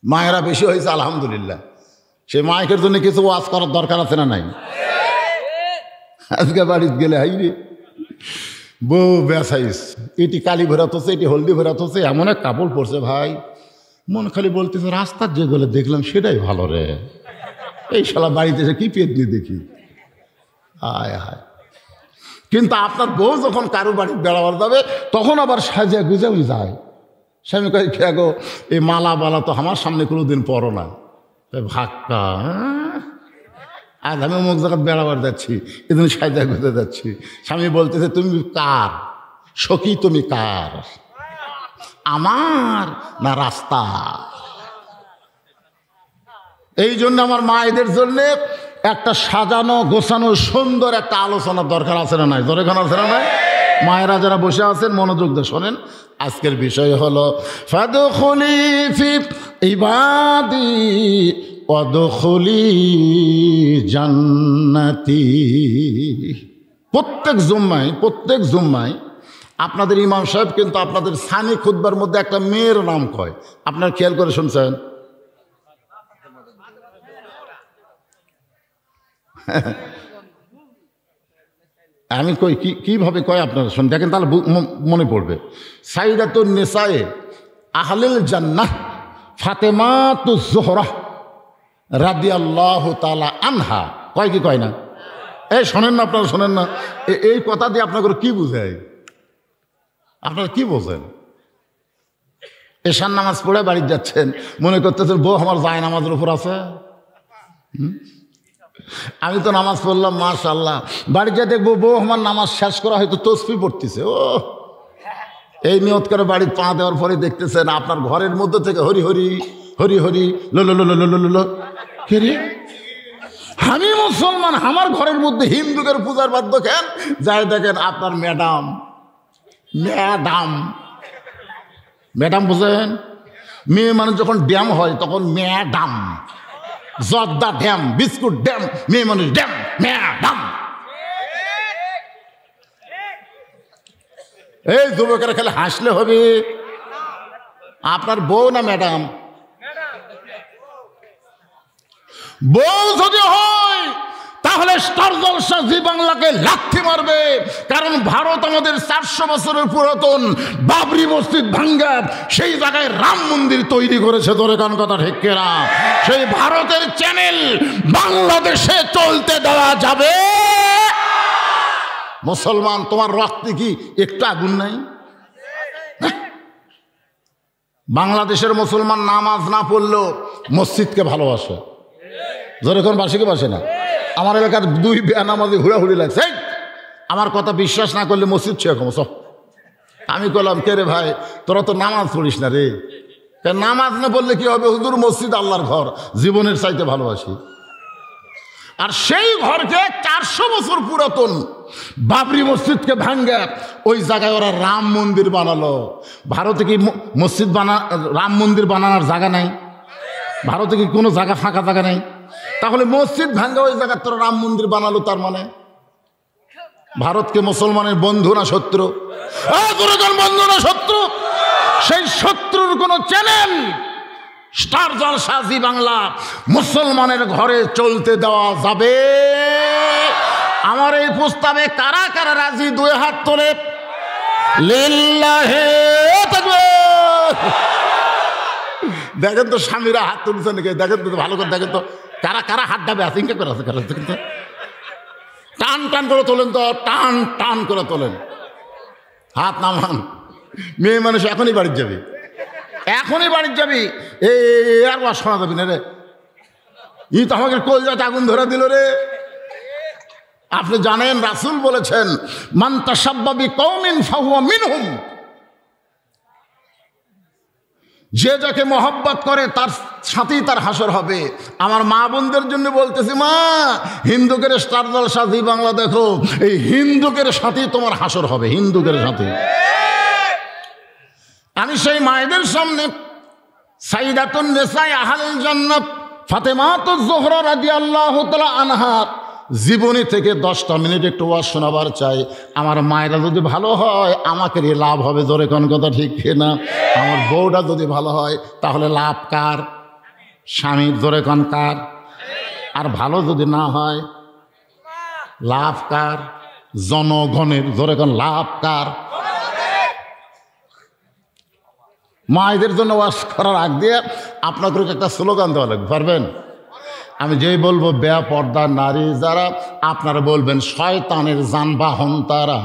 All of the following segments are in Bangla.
মায়েরা বেশি হয়েছে আলহামদুলিল্লাহ। সে মায়ের জন্য কিছু ওয়াজ করার দরকার আছে না নাই? আজকে বাড়িতে গেলে হাই রে বউ বেসাইস, এটি কালি ভরাত হচ্ছে, এটি হলদি ভরাত হচ্ছে, এমন এক কাপড় পরছে ভাই, মন খালি বলতেছে রাস্তার যেগুলো দেখলাম সেটাই ভালো রে, এই শালা বাড়িতে এসে কি পেতনি দেখি। আয় হায়। কিন্তু আপনার বউ যখন কারো বাড়ি বেড়াবার যাবে তখন আবার সাজিয়া গুজাই যায়। স্বামী কয় খেয়ে গো এই মালা বালা তো আমার সামনে কোনোদিন পরো না, ভাক্কা আজ আমি অমুক জায়গায় বেড়াবার যাচ্ছি, এদিন সাজিয়া গুজে যাচ্ছি। স্বামী বলতেছে তুমি কার সখী, তুমি কার, আমার না রাস্তা? এই জন্য আমার মায়েদের জন্যে একটা সাজানো গোছানো সুন্দর একটা আলোচনার দরকার আছে না নাই? দরকার আছে না নাই? মায়েরা যারা বসে আছেন মনোযোগ দিয়ে শোনেন। আজকের বিষয় হলো ফাদখুলি ফি ইবাদি ওয়াদখুলি জান্নাতি। প্রত্যেক জুম্মায় আপনাদের ইমাম সাহেব কিন্তু আপনাদের সানি খুতবার মধ্যে একটা মেয়ের নাম কয়। আপনারা খেয়াল করে শুনছেন? আমি কই কিভাবে কয় আপনারা শুন, দেখেন তাহলে মনে পড়বে। সাইদাতুন নিসায়ে আহলিল জান্নাহ ফাতেমাতুজ জোহরা রাদিয়াল্লাহু তাআলা আনহা। কয় কি কয় না? এই শোনেন না, আপনারা শোনেন না? এই কথা দিয়ে আপনাদের কি বুঝায়? আপনারা কি বোঝেন? এশার নামাজ পড়ে বাড়ি যাচ্ছেন, মনে করতেছেন বউ আমার যায় নামাজের উপর আছে। আমি তো নামাজ পড়লাম মাশাআল্লাহ, বাড়ি যা দেখবো বউ আমার নামাজ শেষ করা হয়তো তসবিহ পড়তেছে। ও এই নিয়ত করে বাড়ির পা দেওয়ার পরে দেখতেছেন আপনার ঘরের মধ্যে থেকে হরি হরি হরি হরি লো লো লো লো লো লো। কে রে? আমি মুসলমান, আমার ঘরের মধ্যে হিন্দুদের পূজার বাদ্য খেন যাই দেখেন আপনার ম্যাডাম ম্যাডাম বুঝেন? মেয়ে মানুষ যখন ড্যাম হয় তখন ম্যাডাম, জর্দা ড্যাম, বিস্কুট ড্যাম, মেয়ে মানুষ ড্যাম, ম্যাডাম। এই যুবকেরা খেলে হাসলে হবে। আপনার বউ না ম্যাডাম? বউ যদি হয় তাহলে স্টার জলসা জি বাংলাকে লাথি মারবে। কারণ ভারত আমাদের 400 বছরের পুরাতন বাবরি মসজিদ ভাঙ্গা সেই জায়গায় রাম মন্দির তৈরি করেছে। ধরে কান কথা ঠিক কিনা? সেই ভারতের চ্যানেল বাংলাদেশে চলতে দেওয়া যাবে? মুসলমান তোমার রক্তে কি একটু আগুন নাই? বাংলাদেশের মুসলমান নামাজ না পড়লেও মসজিদকে ভালোবাসে। যেরকম বাসীকে বাসে না। আমার এলাকার 2 বেনামাজি হুড়াহুড়ি লাগছে। আমার কথা বিশ্বাস না করলে মসজিদ সেরকম। আমি বললাম কে রে ভাই, তোরা তো নামাজ পড়িস না রে। নামাজ না পড়লে কি হবে? হুজুর মসজিদ আল্লাহর ঘর, জীবনের চাইতে ভালোবাসি। আর সেই ঘরকে 400 বছর পুরাতন বাবরি মসজিদকে ভাঙ্গা ওই জায়গায় ওরা রাম মন্দির বানালো। ভারতে কি রাম মন্দির বানানোর জায়গা নাই? ভারতে কি কোনো জায়গা ফাঁকা জায়গা নেই? তাহলে মসজিদ ভাঙ্গা ওই জায়গায় তোরা রাম মন্দির বানালো, তার মানে ভারতকে মুসলমানের বন্ধু না শত্রু? বন্ধু না শত্রু? সেই শত্রুর কোন চ্যানেল স্টার জলসা জি বাংলা মুসলমানের ঘরে চলতে দেওয়া যাবে? আমার এই প্রস্তাবে কারা কারা রাজি? 2 হাত তোলে। লিল্লাহে তাকবীর। দেখেন তো স্বামীরা হাত তুলছে নাকি? দেখেন তো ভালো করে, দেখেন তো কারা কারা হাত ডাবে আছে। ইনকা করে আছে কারা? দেখেন তো, টান টান করে তোলেন তো, টান টান করে তোলেন। হাত নামান। মেয়ে মানুষ এখনই বাড়ির যাবে, এখনই বাড়ির যাবি। আর ওয়াজ শোনা যাবি না রে। ই তো আমাকে কলজাতে আগুন ধরে দিল রে। আপনি জানেন রাসূল বলেছেন মান তাশাব্বা বিকওমিন ফাহুয়া মিনহুম। যে যাকে মহব্বত করে তার সাথেই তার হাসর হবে। আমার মা বোনদের জন্য বলতেছি, মা হিন্দুকের স্টার জলসা জি বাংলা দেখো, এই হিন্দুকের সাথেই তোমার হাসর হবে, হিন্দুকের সাথে। আমি সেই মায়েদের সামনে সাইদাতুন নিসায়ে আহলিল জান্নাত ফাতেমাতুজ জোহরা রাদিয়াল্লাহু তাআলা আনহা জীবনী থেকে 10টা মিনিট একটু ওয়াজ শোনাবার চাই। আমার মায়েরা যদি ভালো হয় আমাকে লাভ হবে। জোরে কোন কথা ঠিক না? আমার বউটা যদি ভালো হয় তাহলে লাভ কার? স্বামীর জোরে কোন কার? আর ভালো যদি না হয় লাভ কার? জনগণের জোরে কোন লাভ কার? মায়েদের জন্য ওয়াজ করার আগ দিয়ে আপনাকে একটা স্লোগান দেওয়া লাগবে, পারবেন? আমি যেই বলবো বেপর্দা নারী যারা, আপনারা বলবেন শয়তানের যানবাহন তারা।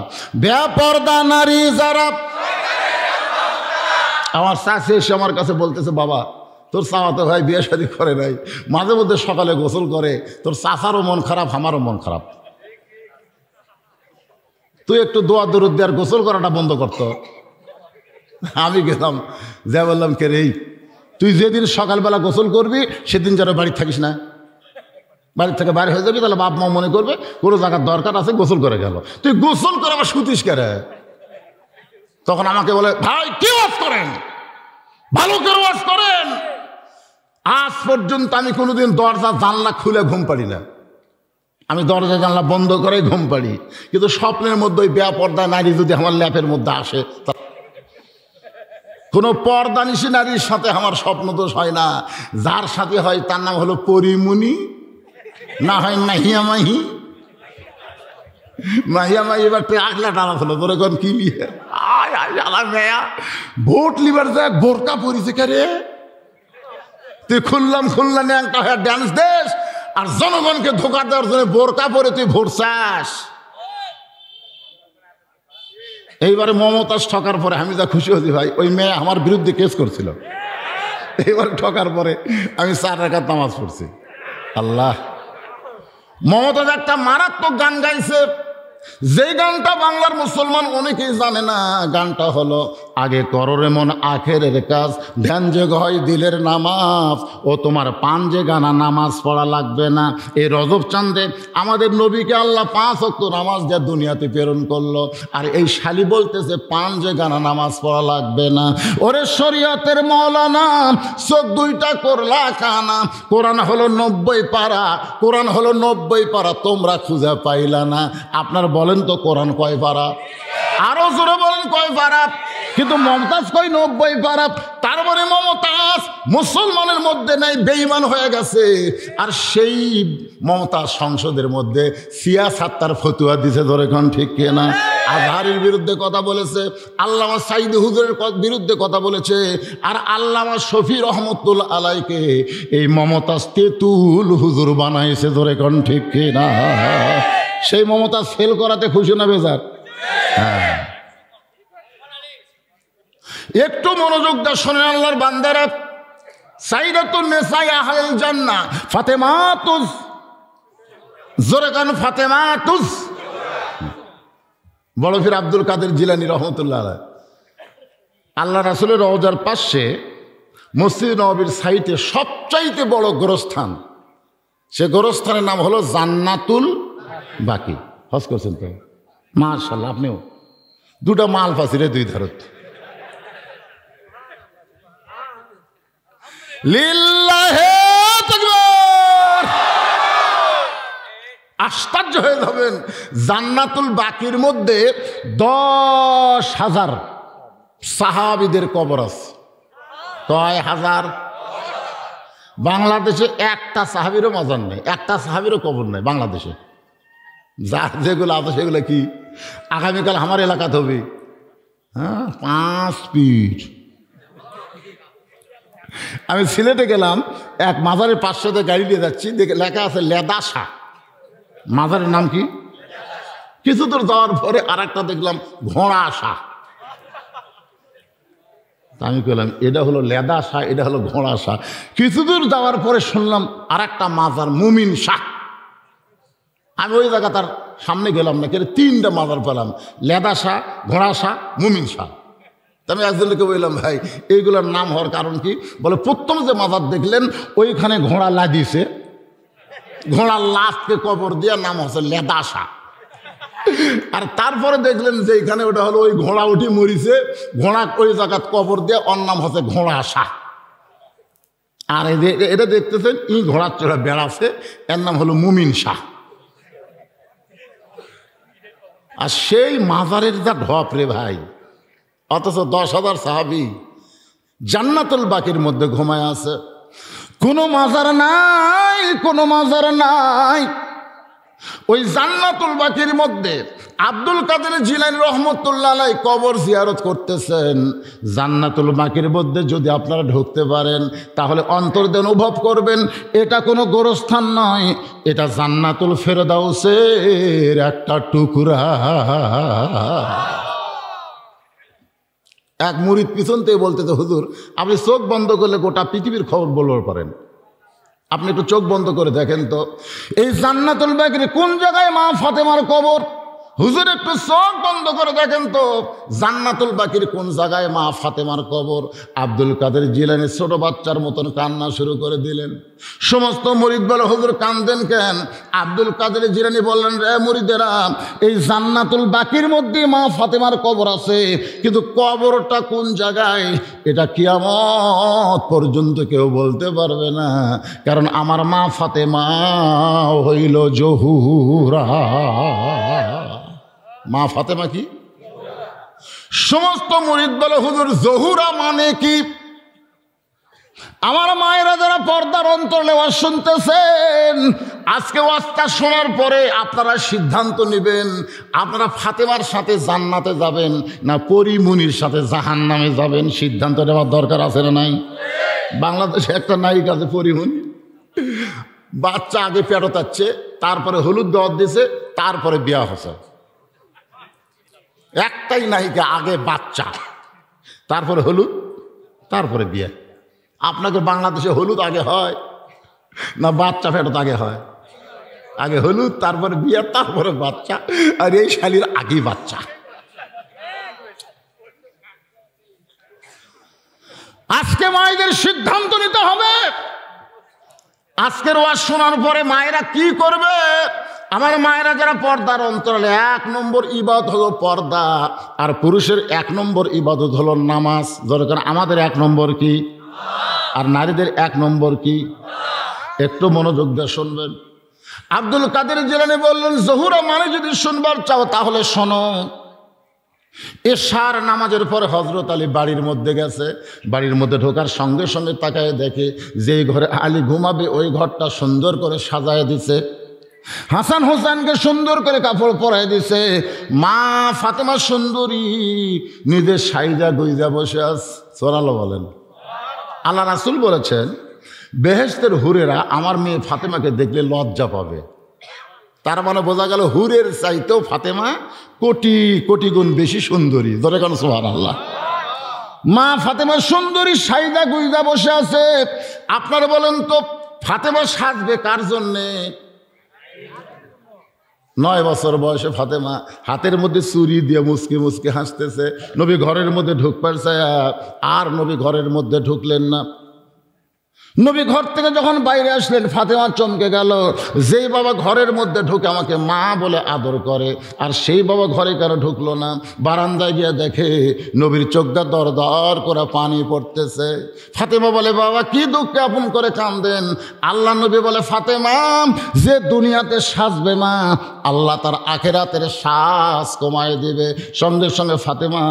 বেপর্দা নারী যারা। আমার চাচি এসে আমার কাছে বলতেছে, বাবা তোর চাওয়াতে ভাই বিয়ে শাদী করে নাই, মাঝে মধ্যে সকালে গোসল করে, তোর চাচারও মন খারাপ আমারও মন খারাপ, তুই একটু দোয়া দরুদ দেওয়ার গোসল করাটা বন্ধ করতো। আমি গেলাম, যা বললাম কে রে, তুই যেদিন সকালবেলা গোসল করবি সেদিন যেন বাড়ি থাকিস না, বাড়ির থেকে বাইরে হয়ে যাবি, তাহলে বাপ মা মনে করবে কোনো জায়গার দরকার আছে, গোসল করে গেল। তুই গোসল করে আবার শুতিস কে রে? তখন আমাকে বলে, ভাই কি ওয়াজ করেন, ভালো করে ওয়াজ করেন। আজ পর্যন্ত আমি কোনোদিন দরজা জানলা খুলে ঘুম পাড়ি না, আমি দরজা জানলা বন্ধ করে ঘুম পাড়ি। কিন্তু স্বপ্নের মধ্যে ওই বেপর্দা নারী যদি আমার ল্যাপের মধ্যে আসে, কোনো পর্দানিশী নারীর সাথে আমার স্বপ্ন দোষ হয় না। যার সাথে হয় তার নাম হলো পরিমণি, না হয় মাহিয়া মাহি। মাহিয়া মাহি এবার তুই আগলা টানা ছিল তোর এখন কি মেয়া ভোট লিবার যায় বোরকা পরিছে কে, তুই খুললাম একটা হয়ে ড্যান্স দেশ, আর জনগণকে ধোকা দেওয়ার জন্য বোরকা পরে তুই ভোট চাস। এইবারে মমতাজ ঠকার পরে আমি যা খুশি হয়েছি ভাই, ওই মেয়ে আমার বিরুদ্ধে কেস করছিল, এইবার ঠকার পরে আমি 4 রাকাত নামাজ পড়ছি। আল্লাহ, মমতাজ একটা মারাত্মক গান গাইছে, যে গানটা বাংলার মুসলমান অনেকেই জানে না। গানটা হলো, আগে কররে মন আখেরের কাজ, ধ্যান যে হয় দিলের নামাজ, ও তোমার পান যে গানা নামাজ পড়া লাগবে না। এই রজব চাঁদে আমাদের নবীকে আল্লাহ 5 ওয়াক্ত নামাজ দিয়ে দুনিয়াতে প্রেরণ করলো, আর এই শালি বলতেছে পান যে গানা নামাজ পড়া লাগবে না। ওরে শরীয়তের মৌলানা, চোখ দুইটা করলা কানা, কোরআন হলো 90 পারা, কোরআন হলো 90 পারা, তোমরা খুঁজে পাইলা না। আপনার বলেন তো কোরআন কয় পারা? আরো জোরে বলেন কয় পারা? কিন্তু মমতাজ কয় 90 পারা। তার মানে মমতাজ মুসলমানের মধ্যে নাই, বেঈমান হয়ে গেছে। আর সেই মমতাজ সংসদের মধ্যে সিয়াসাত তার ফতুয়া দিছে, ধরে কোন ঠিক কিনা? আজহারের বিরুদ্ধে কথা বলেছে, আল্লামা সাইদি হুজুরের বিরুদ্ধে কথা বলেছে, আর আল্লামা শফি রহমতুল্লাহ আলাইকে এই মমতাজ তেতুল হুজুর বানাইছে, ধরে কোন ঠিক কিনা? সেই মমতাজ ফেল করাতে খুশি না বেজার? হ্যাঁ, একটু মনোযোগ দিয়ে শোনেন আল্লাহর বান্দারা। সাইয়্যিদাতুন নিসাই আহলিল জান্নাহ ফাতেমাতুজ, জোরে কান ফাতেমাতুজ, বড় পীর আব্দুল কাদের জিলানী রহমতুল্লাহ আলাইহি, আল্লাহ রাসূলের রওজার পাশে মসজিদ নববীর সাইটে সবচাইতে বড় গোরস্থান, সে গোরস্থানের নাম হলো জান্নাতুল বাকি। হজ করছেন তো? মাশাআল্লাহ, আপনিও 2টা মাল ফাঁসি রে 2 ধারত। লিল্লাহে তাকবীর। আশ্চর্য হয়ে যাবেন, জান্নাতুল বাকির মধ্যে 10,000 সাহাবীদের কবর আছে। কয় হাজার? বাংলাদেশে একটা সাহাবীরও মাজার নেই, একটা সাহাবীরও কবর নেই বাংলাদেশে। যার যেগুলো আছে সেগুলো কি আগামীকাল আমার এলাকাতে হবে? হ্যাঁ, 5 ফিট। আমি সিলেটে গেলাম, এক মাজারের পাশে গাড়ি দিয়ে যাচ্ছি, দেখে লেখা আছে লেদাসা। মাজারের নাম কি? কিছু দূর যাওয়ার পরে আর একটা দেখলাম ঘোড়া আসা। আমি বললাম এটা হলো লেদাসা, এটা হলো ঘোড়া শাহ। কিছু দূর যাওয়ার পরে শুনলাম আর একটা মাজার মুমিন শাহ। আমি ওই জায়গা তার সামনে গেলাম না, কেন 3টা মাজার পেলাম, লেদাসা, ঘোড়া শাহ, মুমিন শাহ। আমি একজনকে বললাম, ভাই এইগুলোর নাম হওয়ার কারণ কি? বলে প্রথম যে মাজার দেখলেন ওইখানে ঘোড়া লাদিয়েছে, ঘোড়ার লাশকে কবর দিয়ে নাম হচ্ছে লেদাসা। আর তারপরে দেখলেন যে এখানে ওটা হলো ওই ঘোড়া উঠি মরিছে, ঘোড়া ওই জায়গাত কবর দিয়ে ওর নাম হচ্ছে ঘোড়া শাহ। আর এটা দেখতেছেন ই ঘোড়ার চড়া বেড়াচ্ছে, এর নাম হলো মুমিন শাহ। আর সেই মাজারের যা ঢপ রে ভাই, অথচ 10,000 সাহাবী জান্নাতুল বাকির মধ্যে ঘুমায় আছে। কোনো মাজার নাই, কোনো মাজার নাই। ওই জান্নাতুল বাকির মধ্যে আব্দুল কাদের জিলানী রহমতুল্লাহ আলাইহি কবর জিয়ারত করতেছেন। জান্নাতুল বাকির মধ্যে যদি আপনারা ঢুকতে পারেন তাহলে অন্তর দিয়ে অনুভব করবেন এটা কোনো গোরস্থান নয়, এটা জান্নাতুল ফেরদাউসের একটা টুকরা। এক মুরিদ পিছন থেকে বলতেছে, হুজুর আপনি চোখ বন্ধ করলে গোটা পৃথিবীর খবর বলতে পারেন, আপনি একটু চোখ বন্ধ করে দেখেন তো এই জান্নাতুল বাকির কোন জায়গায় মা ফাতেমার কবর। হুজুর একটু চোখ বন্ধ করে দেখেন তো জান্নাতুল বাকির কোন জায়গায় মা ফাতেমার কবর। আব্দুল কাদের জিলানী ছোট বাচ্চার মতন কান্না শুরু করে দিলেন। সমস্ত মুরিদ বলে, হুজুর কান্দেন কেন? আব্দুল কাদের জিলানী বললেন, রে মুরিদেরা, এই জান্নাতুল বাকির মধ্যে মা ফাতেমার কবর আছে, কিন্তু কবরটা কোন জায়গায় এটা কিয়ামত পর্যন্ত কেউ বলতে পারবে না, কারণ আমার মা ফাতেমা হইল জহুরা। মা ফাতেমা কি? সমস্ত মুরিদ বলে, হুজুর জহুরা মানে কি? আমার মায়েরা যারা পর্দার অন্তরে ওয়াজ শুনতেছেন, আজকে ওয়াজটা শোনার পরে আপনারা সিদ্ধান্ত নেবেন আপনারা ফাতেমার সাথে জান্নাতে যাবেন না পরিমুনির সাথে জাহান্নামে যাবেন। সিদ্ধান্ত নেওয়ার দরকার আছে না নাই? বাংলাদেশে একটা নায়িকা আছে পরিমুনি, বাচ্চা আগে পেটতাচ্ছে, তারপরে হলুদ দেওয়ার দিছে, তারপরে বিয়া হচ্ছে। একটাই নায়িকা, আগে বাচ্চা, তারপরে হলুদ, তারপরে বিয়ে। আপনাকে বাংলাদেশে হলুদ আগে হয় না বাচ্চা ফেরত আগে হয়? আগে হলুদ, তারপরে বিয়ে, তারপরে বাচ্চা। আর এই শালির আগেই বাচ্চা। আজকে মায়েদের সিদ্ধান্ত নিতে হবে। আজকের ওয়াজ শোনার পরে মায়েরা কি করবে? আমার মায়েরা যারা পর্দার অন্তরালে, 1 নম্বর ইবাদত হলো পর্দা, আর পুরুষের 1 নম্বর ইবাদত হলো নামাজ। দরকার আমাদের 1 নম্বর কি, আর নারীদের 1 নম্বর কি? একটু মনোযোগ দিয়ে শুনবেন। আব্দুল কাদের জিলানী বললেন, জহুরা মানে যদি শুনবার চাও তাহলে শোনো। এশার নামাজের পরে হযরত আলী বাড়ির মধ্যে গেছে। বাড়ির মধ্যে ঢোকার সঙ্গে সঙ্গে তাকায় দেখে যেই ঘরে আলী ঘুমাবে ওই ঘরটা সুন্দর করে সাজায় দিছে। হাসান হোসেনকে সুন্দর করে কাপড় পরাই দিছে। মা ফাতেমা সুন্দরী নিজের সাইজা গুইজা বসে আছে। সোরালো বলেন। আল্লাহ রাসূল বলেছেন, বেহেশতের হুরেরা আমার মেয়ে ফাতেমাকে দেখলে লজ্জা পাবে। তার মানে বোঝা গেল হুরের চাইতেও ফাতেমা কোটি কোটি গুণ বেশি সুন্দরী। ধরে কেন সুবহানাল্লাহ। মা ফাতেমা সুন্দরী সাইদা গুইজা বসে আছে। আপনারা বলেন তো ফাতেমা সাজবে কার জন্যে? 9 বছর বয়সে ফাতেমা হাতের মধ্যে চুরি দিয়ে মুসকি মুসকি হাসতেছে। নবী ঘরের মধ্যে ঢুকবার চায়, আর নবী ঘরের মধ্যে ঢুকলেন না। নবী ঘর থেকে যখন বাইরে আসলেন ফাতেমা চমকে গেল। যেই বাবা ঘরের মধ্যে ঢুকে আমাকে মা বলে আদর করে, আর সেই বাবা ঘরে কেন ঢুকলো না? বারান্দায় গিয়ে দেখে নবীর চোখটা দর দর করে পানি পড়তেছে। ফাতেমা বলে, বাবা কি দুঃখে আপন করে কাঁদেন? আল্লাহ নবী বলে, ফাতেমা যে দুনিয়াতে সাজবে মা, আল্লাহ তার আখেরাতের শ্বাস কমায় দিবে। সঙ্গে সঙ্গে ফাতেমা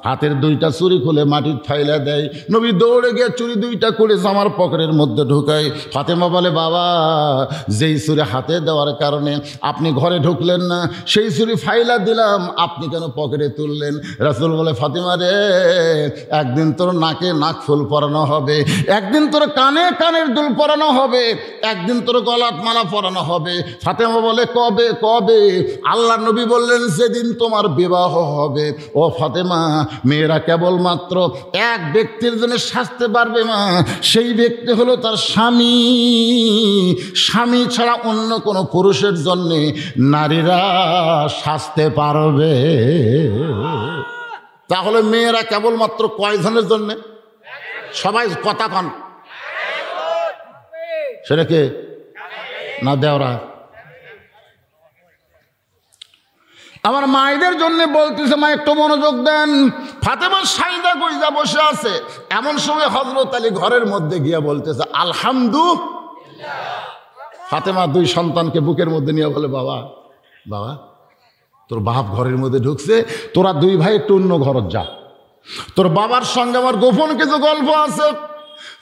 হাতের 2টা চুড়ি খুলে মাটির ফাইলা দেয়। নবী দৌড়ে গিয়ে চুড়ি 2টা করে জামার পকেটের মধ্যে ঢুকায়। ফাতেমা বলে, বাবা যেই চুরি হাতে দেওয়ার কারণে আপনি ঘরে ঢুকলেন না, সেই চুরি ফাইলা দিলাম, আপনি কেন পকেটে তুললেন? রাসূল বলে, ফাতেমা রে, একদিন তোর নাকে নাক ফুল পরানো হবে, একদিন তোর কানে কানের দুল পরানো হবে, একদিন তোর গলাত মালা পরানো হবে। ফাতেমা বলে, কবে কবে? আল্লাহ নবী বললেন, যেদিন তোমার বিবাহ হবে। ও ফাতেমা, মেয়েরা কেবলমাত্র এক ব্যক্তির জন্য সাজতে পারবে মা, সেই ব্যক্তি হলো তার স্বামী। স্বামী ছাড়া অন্য কোনো পুরুষের জন্য নারীরা সাজতে পারবে। তাহলে মেয়েরা কেবলমাত্র কয়জনের জন্য? সবাই কথা কন। সেটা কে? না দেওরা? আমার মায়েদের জন্য বলতেছে, মা একটু মনোযোগ দেন। ফাতেমা সাইদা গুইজা বসে আছে। এমন সময় হযরত আলী ঘরের মধ্যে গিয়ে বলতেছে, আলহামদুলিল্লাহ। ফাতেমা 2 সন্তানকে বুকের মধ্যে নিয়ে বলে, বাবা বাবা তোর বাপ ঘরের মধ্যে ঢুকছে, তোরা 2 ভাই একটু অন্য ঘর যা, তোর বাবার সঙ্গে আমার গোপন কিছু গল্প আছে।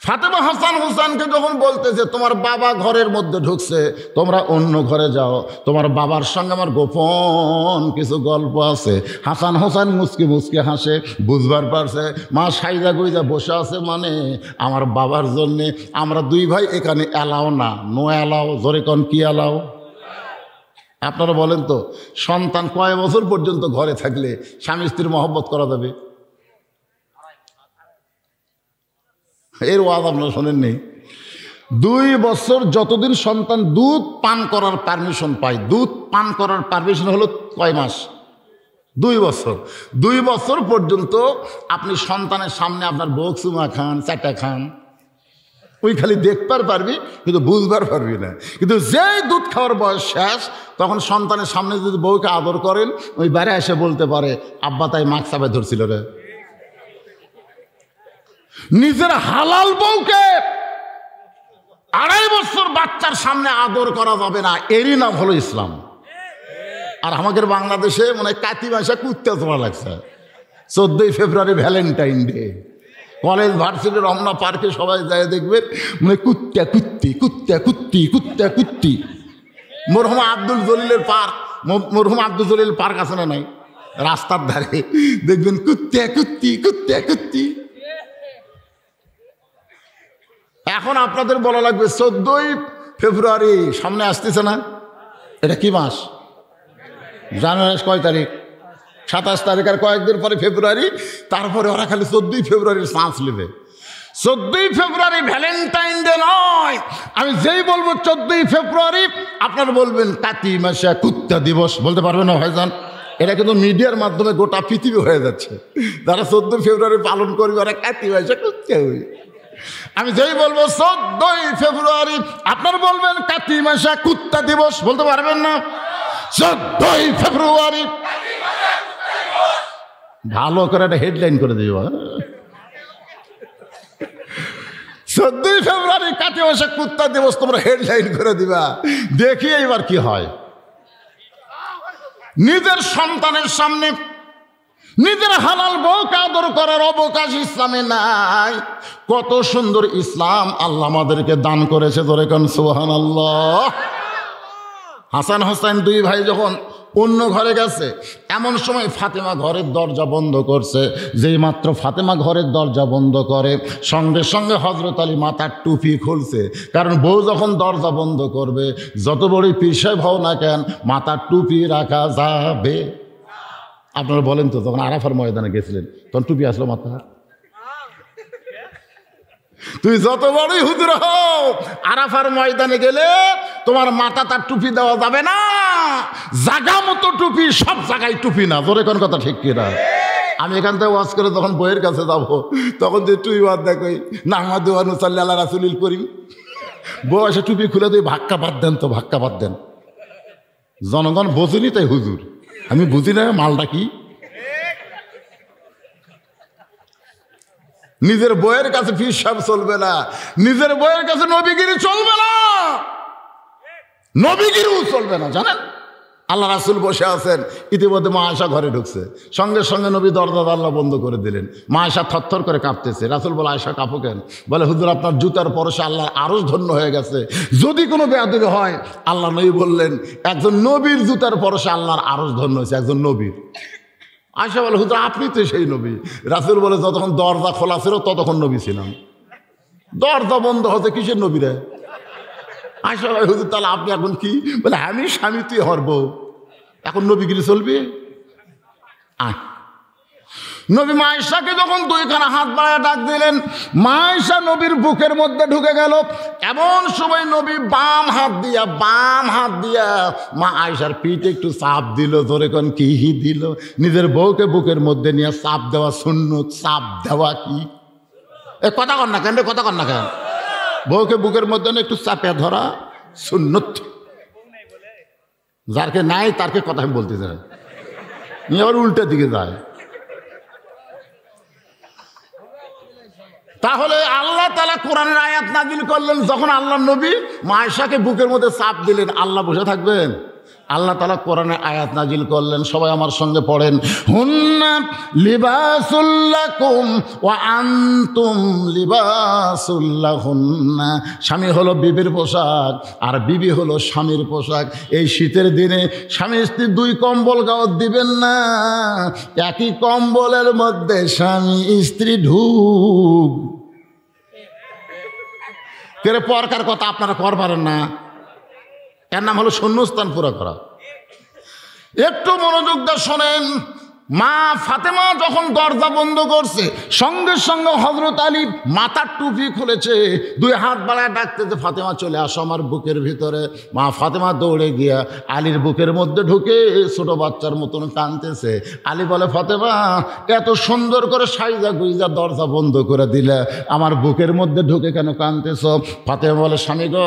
ফাতেমা হাসান হুসাইনকে যখন বলতেছে তোমার বাবা ঘরের মধ্যে ঢুকছে, তোমরা অন্য ঘরে যাও, তোমার বাবার সঙ্গে আমার গোপন কিছু গল্প আছে। হাসান হোসেন মুচকি মুচকি হাসে, বুঝবার পারছে মা সাইজা গুইজা বসে আছে, মানে আমার বাবার জন্যে আমরা দুই ভাই এখানে এলাও না, নো এলাও। জোরে কোন কি এলাও? আপনারা বলেন তো, সন্তান কয় বছর পর্যন্ত ঘরে থাকলে স্বামী স্ত্রীর মহব্বত করা যাবে? এর ওয়াজ আপনারা শোনেননি? 2 বছর যতদিন সন্তান দুধ পান করার পারমিশন পায়, দুধ পান করার পারমিশন হলো কয় মাস? 2 বছর। 2 বছর পর্যন্ত আপনি সন্তানের সামনে আপনার বউ চুমা খান, চাটা খান, ওই খালি দেখবার পারবি কিন্তু বুঝবার পারবি না। কিন্তু যেই দুধ খাওয়ার বয়স শেষ, তখন সন্তানের সামনে যদি বউকে আদর করেন, ওই বাইরে এসে বলতে পারে আব্বা তাই মাক চাপে ধরছিল রে। নিজের হালাল বউকে 2.5 বছর বাচ্চার সামনে আদর করা যাবে না, এরই নাম হলো ইসলাম। আর আমাদের বাংলাদেশে মনে হয় কাতি মাসে কুত্তে তোলা লাগছে। 14ই ফেব্রুয়ারি valentine day, college varsity Ramna পার্কে সবাই যায় দেখবেন মানে কুত্তা কুত্তি কুত্তা কুত্তি কুত্তা কুত্তি। মরহুম আব্দুল জলিলের পার্ক, মরহুম আব্দুল জলিল পার্ক আছে না নাই? রাস্তার ধারে দেখবেন কুত্তা কুত্তি কুত্তা কুত্তি। এখন আপনাদের বলা লাগবে 14ই ফেব্রুয়ারি সামনে আসতেছে না, এটা কি মাস? জানুয়ারি কয় তারিখ? 27 তারিখ। আর কয়েকদিন পরে ফেব্রুয়ারি, তারপরে ওরা খালি 14ই ফেব্রুয়ারির চান্স নেবে। 14ই ফেব্রুয়ারি ভ্যালেন্টাইন ডে নয়। আমি যেই বলবো 14ই ফেব্রুয়ারি, আপনারা বলবেন কাতি মাসে কুত্তা দিবস, বলতে পারবেন না ভাইজান? এটা কিন্তু মিডিয়ার মাধ্যমে গোটা পৃথিবী হয়ে যাচ্ছে। যারা 14 ফেব্রুয়ারি পালন করবে ওরা কাতি মাসে কুত্তা হই। আমি যেই বলবো 14ই ফেব্রুয়ারি, আপনারা বলবেন কাতি মাসে কুত্তা দিবস, বলতে পারবেন না? 14ই ফেব্রুয়ারি ভালো করে একটা হেডলাইন করে দিব। 14ই ফেব্রুয়ারি কাতি মাসে কুত্তা দিবস তোমরা হেডলাইন করে দিবা, দেখি এইবার কি হয়। নিজের সন্তানের সামনে নিজের হালাল বউকে আদর করার অবকাশ ইসলামে নাই। কত সুন্দর ইসলাম আল্লাহ আমাদেরকে দান করেছে, ধরে কোন সুবহানাল্লাহ। হাসান হোসেন 2 ভাই যখন অন্য ঘরে গেছে, এমন সময় ফাতেমা ঘরের দরজা বন্ধ করছে। যেই মাত্র ফাতেমা ঘরের দরজা বন্ধ করে, সঙ্গে সঙ্গে হযরত আলী মাথার টুপি খুলছে। কারণ বউ যখন দরজা বন্ধ করবে, যত বড়ই পীর সাহেব হও না কেন, মাথার টুপি রাখা যাবে। আপনারা বলেন তো, তখন আরাফার ময়দানে গেছিলেন, তখন টুপি আসলো মাথা? তুই যত বড়ই হুজুর হও, আরাফার ময়দানে গেলে তোমার মাথা তার টুপি দেওয়া যাবে না। জায়গা মতো টুপি, সব জায়গায় টুপি না। তোর কোন কথা ঠিক কিনা? আমি এখান থেকে ওয়াজ করে তখন বইয়ের কাছে যাবো, তখন যে টুপি বাদ দেখো না মাদুয়ানুসাল্লি আল্লাহ রাসুলিল করিম, বউ এসে টুপি খুলে দিয়ে ভাক্কা বাদ দেন, তো ভাক্কা বাদ দেন। জনগণ বোঝেনি তাই হুজুর, আমি বুঝি না মালটা কি। নিজের বইয়ের কাছে পীর সাহেব চলবে না, নিজের বইয়ের কাছে নবীগিরি চলবে না, নবীগিরিও চলবে না। জানেন, আল্লাহ রাসূল বসে আছেন, ইতিমধ্যে মা আয়েশা ঘরে ঢুকছে। সঙ্গে সঙ্গে নবী দরজা জানলা বন্ধ করে দিলেন। মা আয়েশা থরথর করে কাঁপতেছে। রাসূল বলে, আয়েশা কাঁপো কেন? বলে, হুজুর আপনার জুতার পরশে আল্লাহর আরশ ধন্য হয়ে গেছে, যদি কোনো বেয়াদবি হয়। আল্লাহ নবী বললেন, একজন নবীর জুতার পরশে আল্লাহর আরশ ধন্য হয়েছে, একজন নবীর। আয়েশা বলে, হুজুর আপনি তো সেই নবী। রাসূল বলে, যতক্ষণ দরজা খোলা ছিল ততক্ষণ নবী ছিলাম, দরজা বন্ধ হতে কিসের নবী রে? আয়েশা বলে, হুজুর তাহলে আপনি এখন কি? বলে, আমি স্বামী, তুই হরব, এখন নবীগিরি চলবে? নবী মা আয়েশাকে যখন 2খানা হাত বাড়ায় ডাক দিলেন, মা আয়েশা নবীর বুকের মধ্যে ঢুকে গেল। এমন সময় নবী বাম হাত দিয়া মা আয়েশার পিঠে একটু চাপ দিল। ধরে কোন কি দিল? নিজের বউকে বুকের মধ্যে নিয়ে চাপ দেওয়া সুন্নত। চাপ দেওয়া কি? এ কথা কর না কেন রে, কথা কর না কেন? বউকে বুকের মধ্যে একটু চাপে ধরা সুন্নত। যারকে নাই তারকে কথা আমি বলতে চাই, নিয়ে আবার উল্টা দিকে যায়। তাহলে আল্লাহ তাআলা কোরআনের আয়াত নাযিল করলেন, যখন আল্লাহ নবী মা আয়েশাকে বুকের মধ্যে চাপ দিলেন, আল্লাহ বসে থাকবেন? আল্লাহ তাআলা কোরআনে আয়াত নাজিল করলেন, সবাই আমার সঙ্গে পড়েন, হুন্না লিবাসুল লাকুম ওয়া আনতুম লিবাসুল লাহুন্না। স্বামী হলো বিবির পোশাক আর বিবি হলো স্বামীর পোশাক। এই শীতের দিনে স্বামী স্ত্রী দুই কম্বল গাওয়াত দিবেন না, একই কম্বলের মধ্যে স্বামী স্ত্রী ঢুক করে পরকার কথা আপনারা করবেন না। এর নাম হলো শূন্যস্থান পুরো করা। একটু মনোযোগ দিয়ে শোনেন, মা ফাতেমা যখন দরজা বন্ধ করছে, সঙ্গে সঙ্গে হযরত আলী মাথার টুপি খুলেছে, দুই হাত বাড়ায় ডাকতেছে, ফাতেমা চলে আসো আমার বুকের ভিতরে। মা ফাতেমা দৌড়ে গিয়া আলীর বুকের মধ্যে ঢুকে ছোট বাচ্চার মতন কাঁদতেছে। আলী বলে, ফাতেমা এত সুন্দর করে সাইজা গুইজা দরজা বন্ধ করে দিলে, আমার বুকের মধ্যে ঢুকে কেন কাঁদতেছ? ফাতেমা বলে, স্বামী গো,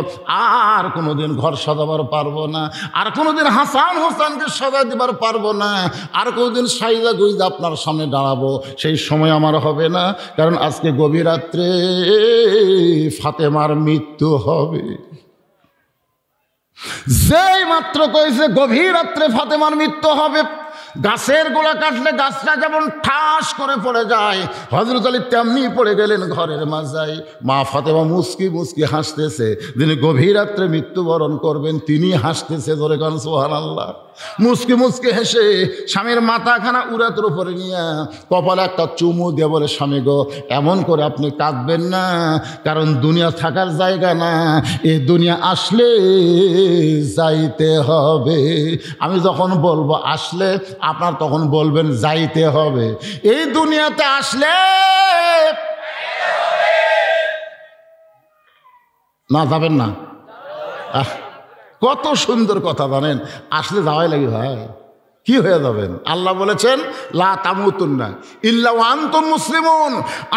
আর কোনোদিন ঘর সাজাবার পারবো না, আর কোনোদিন হাসান হোসেনকে সাজা দিবার পারবো না, আর কোনোদিন সাইজা গুইজা আপনার সামনে দাঁড়াবো, সেই সময় আমার হবে না। কারণ আজকে গভীর রাত্রে ফাতেমার মৃত্যু হবে। যেই মাত্র কইছে গভীর রাত্রে ফাতেমার মৃত্যু হবে, গাছের গোড়া কাটলে গাছটা যেমন ঠাস করে পড়ে যায়, হযরত আলী তেমনি পড়ে গেলেন ঘরের মাঝায়। মা ফাতেমা মুস্কি মুস্কি হাসতেছে। যিনি গভীর রাত্রে মৃত্যুবরণ করবেন তিনি হাসতেছে, ধরে গান সুবহানাল্লাহ। মুস্কি মুস্কি হেসে স্বামীর মাথাখানা উরাতের উপরে নিয়ে কপালে একটা চুমু দিয়ে বলে, স্বামী গো, এমন করে আপনি কাঁদবেন না, কারণ দুনিয়া থাকার জায়গা না, এই দুনিয়া আসলে যাইতে হবে। আমি যখন বলবো আসলে, আপনার তখন বলবেন যাইতে হবে। এই দুনিয়াতে আসলে না যাবেন না। কত সুন্দর কথা জানেন, আসলে যাওয়াই লাগে ভাই, কি হয়ে যাবেন? আল্লাহ বলেছেন, লা তামুতুন্না ইল্লা ওয়া আনতুম মুসলিমুন,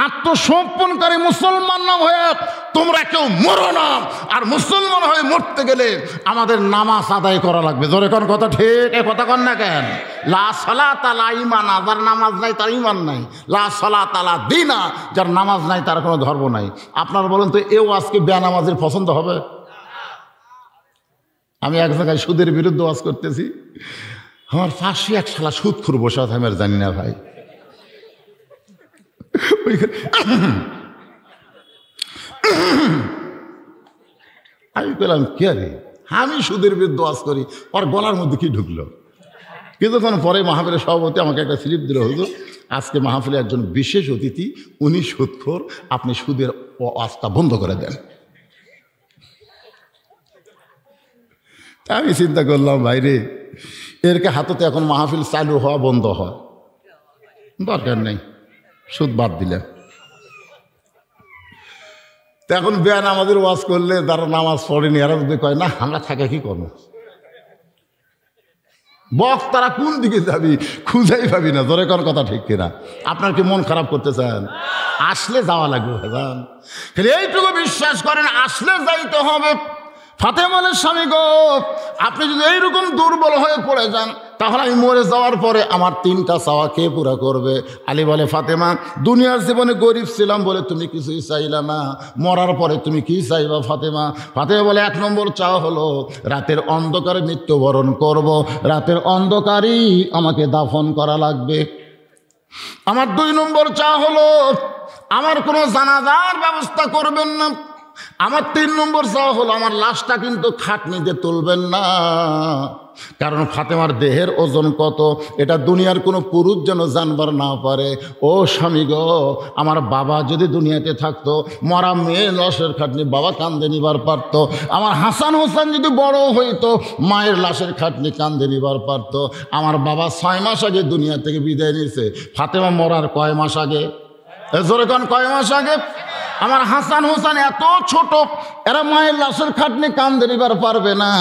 আত্মসমর্পণকারী মুসলমান না হয়ে তোমরা কেউ মরো না। আর মুসলমান হয়ে মরতে গেলে আমাদের নামাজ আদায় করা লাগবে। জোরে কোন কথা ঠিক, এ কথা কন না কেন? লা সালাতা লা ঈমানা, যার নামাজ নাই তার ঈমান নাই। লা সালাতা লা দীনা, যার নামাজ নাই তার কোনো ধর্ম নাই। আপনারা বলেন তো, এও আজকে বেনামাজির পছন্দ হবে? আমি এক জায়গায় সুদের বিরুদ্ধে ওয়াজ করতেছি, আমার পাশে এক শালা সুদখোর বসে আছে, আমি আর জানি না ভাই। আমি বললাম, কে রে? আমি সুদের বিরুদ্ধে ওয়াজ করি, ওর গলার মধ্যে কি ঢুকলো? কিছুক্ষণ পরে মাহফিলের সভাপতি আমাকে একটা স্লিপ দিল, হুজুর আজকে মাহফিলে একজন বিশেষ অতিথি, উনি সুদখোর, আপনি সুদের ওয়াজটা বন্ধ করে দেন। আমি চিন্তা করলাম, ভাইরে এরকে হাততে এখন মাহফিল চালু হওয়া বন্ধ হয়, দরকার নেই, সুদ বাদ দিলে। তো এখন বেনামাজির ওয়াজ করলে যারা নামাজ পড়েনি এরা যদি কয় না, আমরা থাকে কি করবো? বক্তারা কোন দিকে যাবি খুঁজেই পাবি না। ধরে কোন কথা ঠিক কিনা? আপনার কি মন খারাপ করতে চান? আসলে যাওয়া লাগবে ভাইজান, এইটুকু বিশ্বাস করেন, আসলে যাইতে হবে। ফাতেমা বলে, স্বামী গো, আপনি যদি এইরকম দুর্বল হয়ে পড়ে যান, তাহলে আমি মরে যাওয়ার পরে আমার তিনটা চাওয়া কে পুরা করবে? আলী বলে, ফাতেমা, দুনিয়ার জীবনে গরিব ছিলাম বলে তুমি কিছুই চাইলা না, মরার পরে তুমি কি চাইবা ফাতেমা? ফাতেমা বলে, এক নম্বর চাওয়া হলো রাতের অন্ধকারে মৃত্যুবরণ করব, রাতের অন্ধকারেই আমাকে দাফন করা লাগবে। আমার 2 নম্বর চাওয়া হলো আমার কোনো জানাজার ব্যবস্থা করবেন না। আমার 3 নম্বর চাওয়া হলো আমার লাশটা কিন্তু খাটনিতে তুলবেন না, কারণ ফাতেমার দেহের ওজন কত এটা দুনিয়ার কোনো পুরুষ যেন জানবার না পারে। ও স্বামী গো, আমার বাবা যদি দুনিয়াতে থাকতো, মরা মেয়ে লাশের খাটনি বাবা কান্দে নিবার পারতো। আমার হাসান হোসেন যদি বড় হইতো, মায়ের লাশের খাটনি কান্দে নিবার পারতো। আমার বাবা 6 মাস আগে দুনিয়া থেকে বিদায় নিয়েছে, ফাতেমা মরার কয় মাস আগে? জোরে কোন, কয় মাস আগে? আমার হাসান হোসেন এত ছোট, এরা মায়ের লাশের খাটনি কান্দে নিবার পারবে না।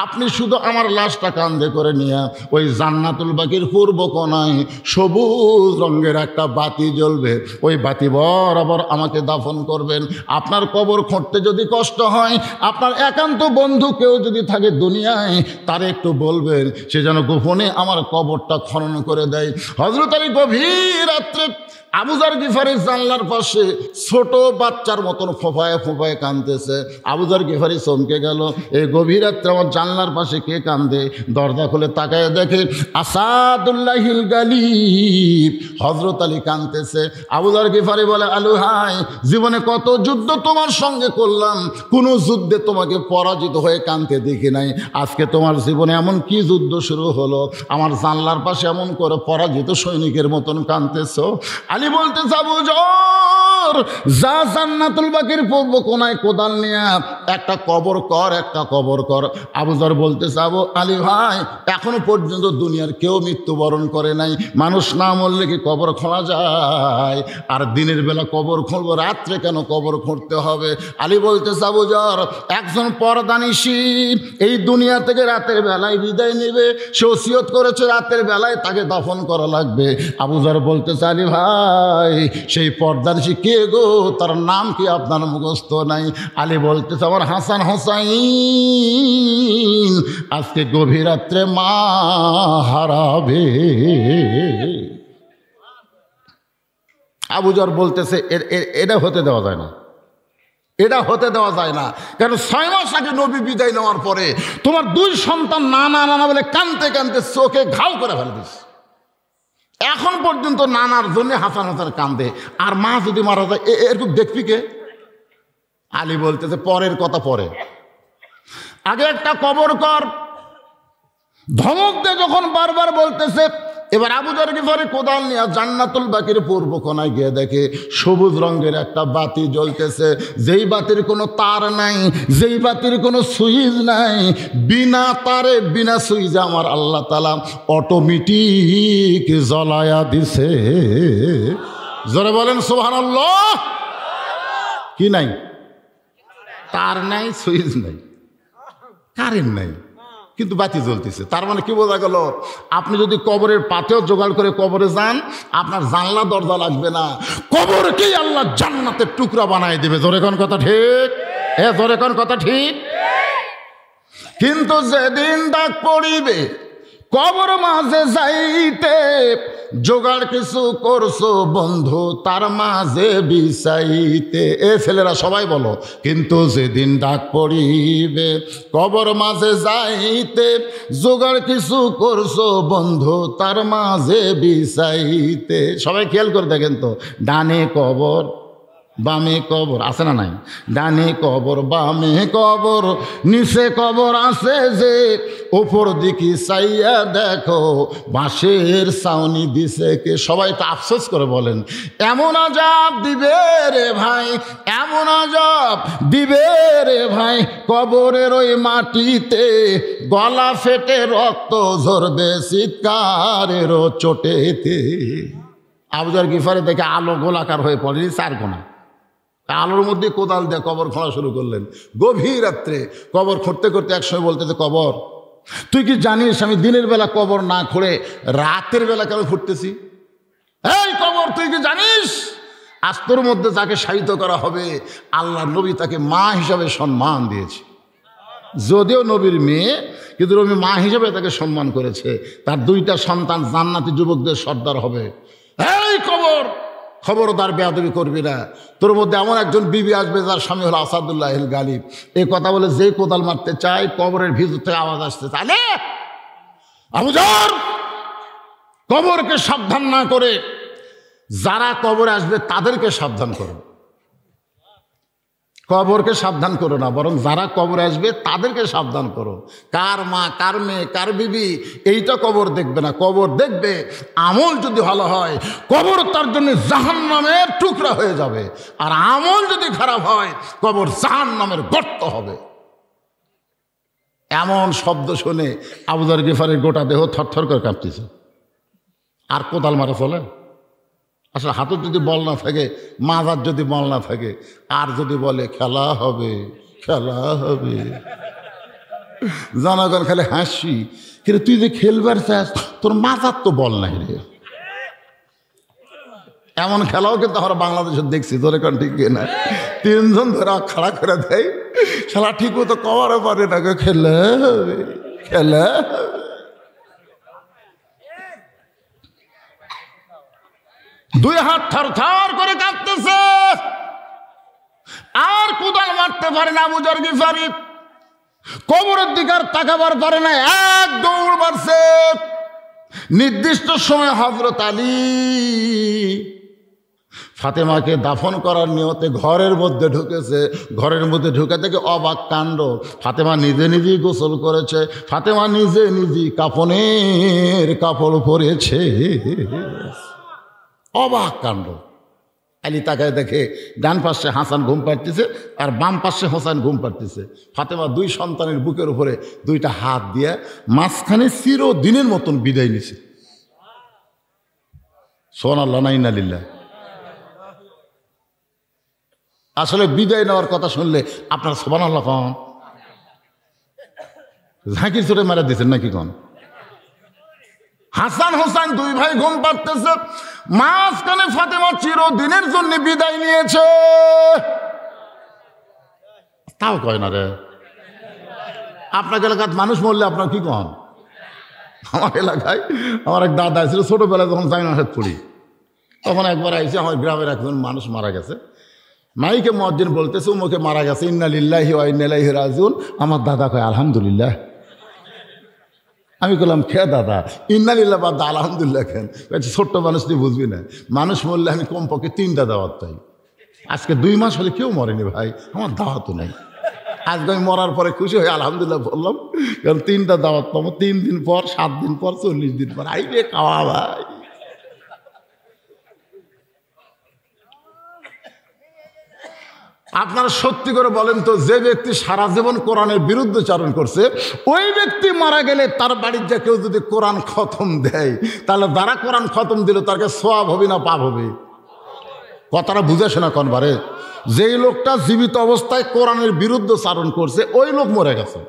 আপনি শুধু আমার লাশটা কান্দে করে নিয়ে ওই জান্নাতুল বাকির পূর্ব কোণায় সবুজ রঙের একটা বাতি জ্বলবে, ওই বাতি বরাবর আমাকে দাফন করবেন। আপনার কবর খুঁড়তে যদি কষ্ট হয়, আপনার একান্ত বন্ধু কেউ যদি থাকে দুনিয়ায়, তারে একটু বলবেন সে যেন গোপনে আমার কবরটা খনন করে দেয়। হযরত আলী গভীর রাত্রে আবু যার গিফারী জানলার পাশে ছোট বাচ্চার মতন ফোঁফায় ফোঁফায় কাঁদতেছে। আবু যর গিফারি চমকে গেল, এই গভীর রাত্রে আমার জানলার পাশে কে কান্দে? দরজা খুলে তাকায় দেখে আসাদুল্লাহিল গালিব, হযরত আলী কাঁদতেছে। আবু যর গিফারি বলে, আলু হাই, জীবনে কত যুদ্ধ তোমার সঙ্গে করলাম, কোনো যুদ্ধে তোমাকে পরাজিত হয়ে কাঁদতে দেখি নাই। আজকে তোমার জীবনে এমন কি যুদ্ধ শুরু হলো, আমার জানলার পাশে এমন করে পরাজিত সৈনিকের মতন কাঁদতেছো? আলী বলতেছে, আবু যর, যা জান্নাতুল বাকির পূর্ব কোনায় কোদাল নিয়ে একটা কবর কর, একটা কবর কর। আবু যর বলতেছে, আলী ভাই, এখনো পর্যন্ত দুনিয়ার কেউ মৃত্যুবরণ করে নাই, মানুষ না মরলে কি কবর খোঁড়া যায়? আর দিনের বেলা কবর খুঁড়বো, রাত্রে কেন কবর খুঁড়তে হবে? আলী বলতেছে, আবু যর, একজন পরদানিশী এই দুনিয়া থেকে রাতের বেলায় বিদায় নেবে, সে ওসিয়ত করেছে রাতের বেলায় তাকে দাফন করা লাগবে। আবু যর বলতেছে, আলী ভাই, সেই পর্দানিশী কে গো? তার নাম কি আপনার মুখস্থ নাই? আলী বলতেছে, আমার হাসান হোসাইন আজকে গভীর রাত্রে মা হারাবে। আবু যর বলতেছে, এটা হতে দেওয়া যায় না, এটা হতে দেওয়া যায় না। কেন 6 মাস আগে নবী বিদায় নেওয়ার পরে তোমার 2 সন্তান নানা নানা বলে কানতে কানতে চোখে ঘাও করে ফেলে দিস। এখন পর্যন্ত নানার জন্য হাসান হাসান কান্দে, আর মা যদি মারা যায় এরকম দেখবি কে? আলী বলতেছে, পরের কথা পরে, আগে একটা কবর কর। ধমক দিয়ে যখন বারবার বলতেছে, এবার আবু যর গিফারি কোদাল নিয়ে জান্নাতুল বাকির পূর্ব কোনায় গিয়ে দেখে সবুজ রঙের একটা বাতি জ্বলতেছে, যেই বাতির কোনো তার নাই, যেই বাতির কোনো সুইচ নাই, বিনা তারে বিনা সুইচে আমার আল্লাহ তাআলা অটোমেটিক জ্বলায়া দিছে। জোরে বলেন সুবহানাল্লাহ। কি নাই? তার নাই, সুইচ নাই, কারেন্ট নাই, কিন্তু বাতি জ্বলতেছে। তার মানে কি বোঝা গেল? আপনি যদি কবরের পাতেও জোগাড় করে কবরে যান, আপনার জানলা দরজা লাগবে না, কবরকেই আল্লাহ জান্নাতের টুকরা বানায় দেবে। জোরে কোন কথা ঠিক? জোরে কোন কথা ঠিক? কিন্তু যেদিন ডাক পড়িবে কবর মাঝে যাইতে, জোগাড় কিছু করছো বন্ধু তার মাঝে বিছাইতে। ছেলেরা সবাই বলো, কিন্তু যেদিন ডাক পড়িবে কবর মাঝে যাইতে, জোগাড় কিছু করছো বন্ধু তার মাঝে বিছাইতে। সবাই খেয়াল করে দেখেন তো, ডানে কবর বামে কবর আছে না নাই? ডানে কবর বামে কবর, নিচে কবর আছে যে, ওপর দিকে চাইয়া দেখো বাঁশের ছাউনি দিছে কে। সবাই তো আফসোস করে বলেন, এমন আজাব দিবে রে ভাই, এমন আজাব দিবে রে ভাই, কবরের ওই মাটিতে গলা ফেটে রক্ত ঝরবে চিৎকারেরও চোটেতে। আবু যর গিফারি দেখে আলো গোলাকার হয়ে পড়েনি, 4 কোণা। আলোর মধ্যে কোদাল দিয়ে কবর খোঁড়া শুরু করলেন। গভীর রাত্রে কবর খুঁড়তে করতে একসময় বলতেছে, কবর তুই কি জানিস আমি দিনের বেলা কবর না খুঁড়ে রাতের বেলা কেন খুঁড়তেছি? এই কবর তুই কি জানিস আজ তোর মধ্যে যাকে শায়িত করা হবে আল্লাহ নবী তাকে মা হিসাবে সম্মান দিয়েছে। যদিও নবীর মেয়ে, কিন্তু নবী মা হিসাবে তাকে সম্মান করেছে। তার 2টা সন্তান জান্নাতি যুবকদের সর্দার হবে। এই কবর, খবরদার বেয়াদবি করবি না, তোর মধ্যে এমন একজন বিবি আসবে যার স্বামী হলো আসাদুল্লাহিল গালিব। এই কথা বলে যেই কোদাল মারতে চায়, কবরের ভিতর থেকে আওয়াজ আসতে চায়, আবু যর, কবরকে সাবধান না করে যারা কবরে আসবে তাদেরকে সাবধান করো। কবরকে সাবধান করো না, বরং যারা কবরে আসবে তাদেরকে সাবধান করো। কার মা, কার মেয়ে, কার বিবি, এইটা কবর দেখবে না। কবর দেখবে আমল যদি ভালো হয় কবর তার জন্য জাহান্নামের টুকরা হয়ে যাবে, আর আমল যদি খারাপ হয় কবর জাহান্নামের গর্ত হবে। এমন শব্দ শুনে আবু যর গিফারির গোটা দেহ থরথর করে কাঁপতেছে। আর কোদাল মারা চলে? আসলে হাতের যদি বল না থাকে, মাজার যদি বল না থাকে, আর যদি বলে খেলা হবে, খেলা হবে, জনগণ খালি হাসি, কিন্তু তুই যে খেলবার চাস তোর মাজার তো বল নাই রে। এমন খেলাও কিন্তু আমরা বাংলাদেশে দেখছি, ধরে কারণ ঠিক না, 3 জন ধরে খাড়া করে দেয়, খেলা ঠিক মতো কমারে পারে না, খেলা হবে, খেলা হবে। দুই হাত থর থর করে কাঁপতেছে। আর কোদাল মারতে পারে না আবু যর গিফারি, কবরের দিকে আর তাকাবার পারে না, এক দৌড় মারছে। নির্দিষ্ট সময় হযরত আলী ফাতেমাকে দাফন করার নিয়তে ঘরের মধ্যে ঢুকেছে। ঘরের মধ্যে ঢুকে থেকে অবাক কাণ্ড, ফাতেমা নিজে নিজেই গোসল করেছে, ফাতেমা নিজে নিজেই কাফনের কাপড় পরেছে। অবাক কাণ্ড। আলী তাকায় দেখে ডান পাশে হাসান ঘুম পাড়তেছে আর বাম পাশে হোসেন ঘুম পাড়তেছে। ফাতেমা দুই সন্তানের বুকের উপরে দুইটা হাত দিয়ে মাঝখানে চিরদিনের মতন বিদায় নিছে। সুবহানাল্লাহ না ইন্না লিল্লাহ। আসলে বিদায় নেওয়ার কথা শুনলে আপনার সুবহানাল্লাহ কন, ঝাঁকি ছুটে মারা দিচ্ছেন নাকি কন? হাসান হোসেন দুই ভাই ঘুম পাড়তেছে, মাঝখানে ফাতেমা চিরদিনের জন্য বিদায় নিয়েছে। তাও কয় না রে। আপনার এলাকার মানুষ মরলে আপনার কি কন? আমার এলাকায় আমার এক দাদা ছিল, ছোটবেলায় যখন জাইনা হাত পড়ি তখন একবার আইসে আমার গ্রামের একজন মানুষ মারা গেছে। মাইকে মুয়াজ্জিন বলতেছে উমুকে মারা গেছে, ইন্না লিল্লাহি ওয়া ইন্না ইলাইহি রাজিউন। আমার দাদা কয় আলহামদুলিল্লাহ। আমি বললাম খে দাদা ইন্না লিল্লাহ বাদ আলহামদুলিল্লাহ কেন? ছোট্ট মানুষ তুই বুঝবি না, মানুষ মরলে আমি কমপক্ষে 3টা দাওয়াত পাই। আজকে 2 মাস হলে কেউ মরেনি ভাই, আমার দাওয়াতও নাই। আজকে আমি মরার পরে খুশি হয়ে আলহামদুলিল্লাহ বললাম, কারণ 3টা দাওয়াত পাবো, 3 দিন পর, 7 দিন পর, 40 দিন পর। আইবে খাওয়া ভাই। আপনারা সত্যি করে বলেন তো, যে ব্যক্তি সারা জীবন কোরআনের বিরুদ্ধে চারণ করছে ওই ব্যক্তি মারা গেলে তার বাড়ির যে কেউ যদি কোরআন খতম দেয়, তাহলে যারা কোরআন খতম দিল তাকে সওয়াব হবে না পাপ হবে? কথাটা বুঝে শোনা কোনবারে। যেই লোকটা জীবিত অবস্থায় কোরআনের বিরুদ্ধে চারণ করছে ওই লোক মরে গেছে,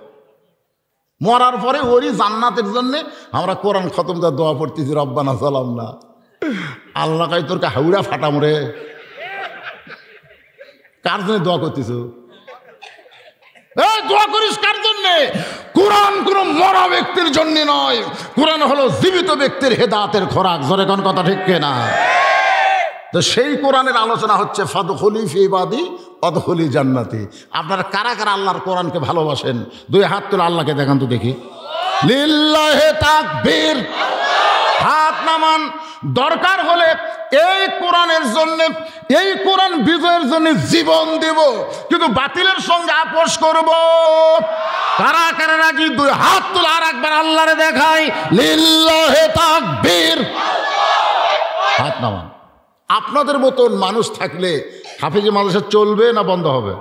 মরার পরে ওরই জান্নাতের জন্য আমরা কোরআন খতম দেওয়ার দোয়া পড়তেছি, রব্বানা যালামনা। আল্লাহ কাই তোরকে হাউড়া ফাটাম রে। কার জন্য দোয়া করতেছ? দোয়া করিস কার জন্য? কোরআন কোন মরা ব্যক্তির জন্য নয়, কোরআন হলো জীবিত ব্যক্তির হেদায়েতের খোরাক। জোরে কোন কথা ঠিক না? তো সেই কোরআনের আলোচনা হচ্ছে ফাদখুলি ফি ইবাদি ওয়াদখুলি জান্নাতি। আপনারা কারা কারা আল্লাহর কোরআনকে ভালোবাসেন? 2 হাত তুলে আল্লাহকে দেখান তো দেখি। লিল্লাহি তাকবীর। হাত নামান। দরকার হলে এই কোরআনের জন্য, এই কোরআন বিজয়ের জন্য জীবন দেব, কিন্তু বাতিলের সঙ্গে আপোষ করব। কারা কারা রাজি? 2 হাত তুলে আর একবার আল্লাহরে দেখাই। লিল্লাহি তাকবীর। হাত নামান। আপনাদের মতন মানুষ থাকলে হাফেজি মাদ্রাসা চলবে না বন্ধ হবে?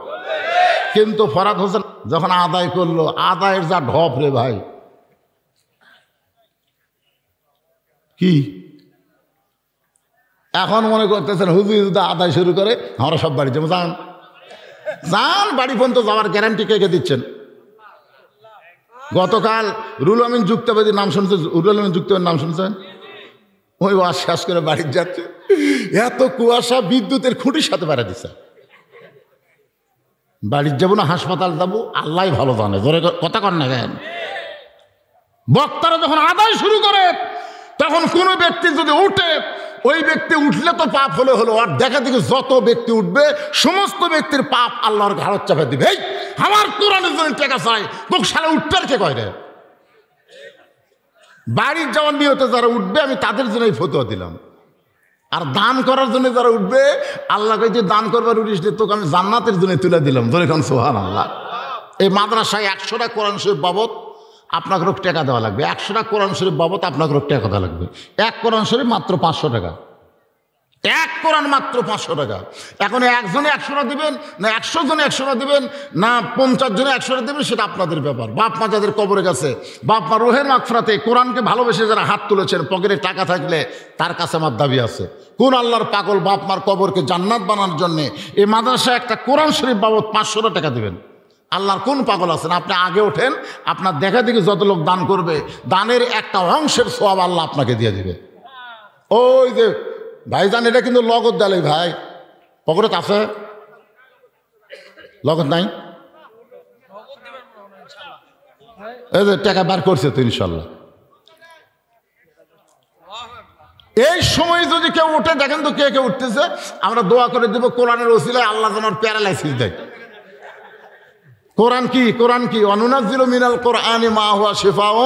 কিন্তু ফরহাদ হোসেন যখন আদায় করলো, আদায়ের যা ঢপ রে ভাই। কি এখন মনে করতেছেন হুজুর যদি আদায় শুরু করে আমরা সব বাড়ি যাবো? যান যান, বাড়ি পর্যন্ত যাওয়ার গ্যারান্টি কে কে দিচ্ছেন? গতকাল রুল আমিন যুক্তবাদীর নাম শুনছে, রুল আমিন যুক্তবাদীর নাম শুনছেন? ওই ওয়াজ শেষ করে বাড়ি যাচ্ছে, এত কুয়াশা, বিদ্যুতের খুঁটির সাথে বেড়া দিচ্ছে। বাড়ির যাবো না হাসপাতাল যাবো আল্লাহ ভালো জানে। জোরে কথা কর না কেন? বক্তারা যখন আদায় শুরু করে তখন কোনো ব্যক্তি যদি উঠে, ওই ব্যক্তি উঠলে তো পাপ হলে হলো, আর দেখা দেখি যত ব্যক্তি উঠবে সমস্ত ব্যক্তির পাপ আল্লাহর ঘাড়ত চাপে দিবে। এই আমার কোরআনের জন্য টাকা চাই, তোকে সালে উঠতে কে কয় রে? বাড়ির যাওয়ার নিয়তে যারা উঠবে আমি তাদের জন্যই ফতোয়া দিলাম। আর দান করার জন্য যারা উঠবে, আল্লাহ কইতে দান করবার উঠিস তোকে আমি জান্নাতের জন্য তুলে দিলাম। ধরে এখন সুবহানাল্লাহ। এই মাদ্রাসায় 100টা কোরআন শরীফ বাবদ আপনাকে টাকা দেওয়া লাগবে। 100টা কোরআন শরীফ বাবদ আপনাকে টাকা দেওয়া লাগবে। এক কোরআন শরীফ মাত্র 500 টাকা। এক কোরআন মাত্র 500 টাকা। এখন একজনে 100টা দিবেন না 100 জনে 100টা দিবেন না 50 জনে 100টা দেবেন, সেটা আপনাদের ব্যাপার। বাপ মা যাদের কবরে গেছে, বাপ মা রোহের মাগফিরাতে কোরআনকে ভালোবেসে যারা হাত তুলেছেন, পকেটে টাকা থাকলে তার কাছে আমার দাবি আছে। কোন আল্লাহর পাগল বাপ মার কবরকে জান্নাত বানানোর জন্যে এই মাদ্রাসায় একটা কোরআন শরীফ বাবদ 500 টাকা দিবেন? আল্লাহর কোন পাগল আছেন? আপনি আগে ওঠেন, আপনার দেখা দেখি যত লোক দান করবে দানের একটা অংশের সওয়াব আল্লাহ আপনাকে দিয়ে দিবে। ওই যে ভাইজান, এটা কিন্তু লগত দেয় ভাই, পকেটে আছে লগত নাই? এই যে টাকা বার করছে তো ইনশাল্লাহ। এই সময় যদি কেউ উঠে, দেখেন তো কে কে উঠতেছে, আমরা দোয়া করে দেবো কোরআনের ওসিলায় আল্লাহ যেন প্যারালাইসিস দেয়। কোরআন কি? কোরআন কি? অনুনাজ্জিলু মিনাল কোরআনি মা হুয়া শিফাউ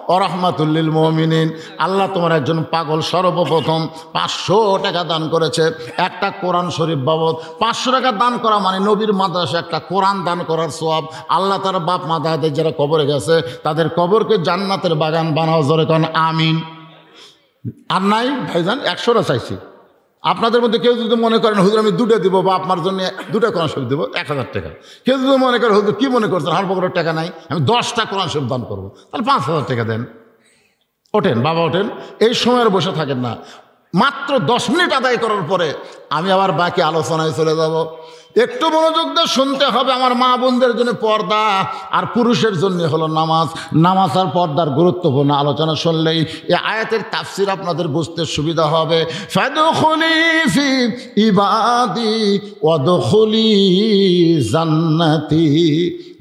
ওয়া রাহমাতুল লিল মুমিনিন। আল্লাহ তোমার একজন পাগল সর্বপ্রথম 500 টাকা দান করেছে একটা কোরআন শরীফ বাবদ। 500 টাকা দান করা মানে নবীর মাদ্রাসা একটা কোরআন দান করার সওয়াব। আল্লাহ তার বাপ মা দাদাদের যারা কবরে গেছে তাদের কবরকে জান্নাতের বাগান বানাও, জোরে কোন আমিন। আর নাই ভাইজান 100টা চাইছি। আপনাদের মধ্যে কেউ যদি মনে করেন হুজুর আমি 2টা দিব বা আপনার জন্য 2টা কোরআন শরীফ দেবো 1000 টাকা, কেউ যদি মনে করেন হুজুর কি মনে করছেন আমার পকেটের টাকা নাই আমি 10টা কোরআন শরীফ দান করবো, তাহলে 5000 টাকা দেন। ওঠেন বাবা ওঠেন, এই সময় আর বসে থাকেন না। মাত্র 10 মিনিট আদায় করার পরে আমি আবার বাকি আলোচনায় চলে যাব। একটু মনোযোগ দিয়ে শুনতে হবে। আমার মা বোনদের জন্য পর্দা আর পুরুষের জন্য হলো নামাজ। নামাজ আর পর্দার গুরুত্বপূর্ণ আলোচনা শুনলেই এই আয়াতের তাফসীর আপনাদের বুঝতে সুবিধা হবে। ফাদখুলি ফি ইবাদি ওয়াদখুলি জান্নাতি।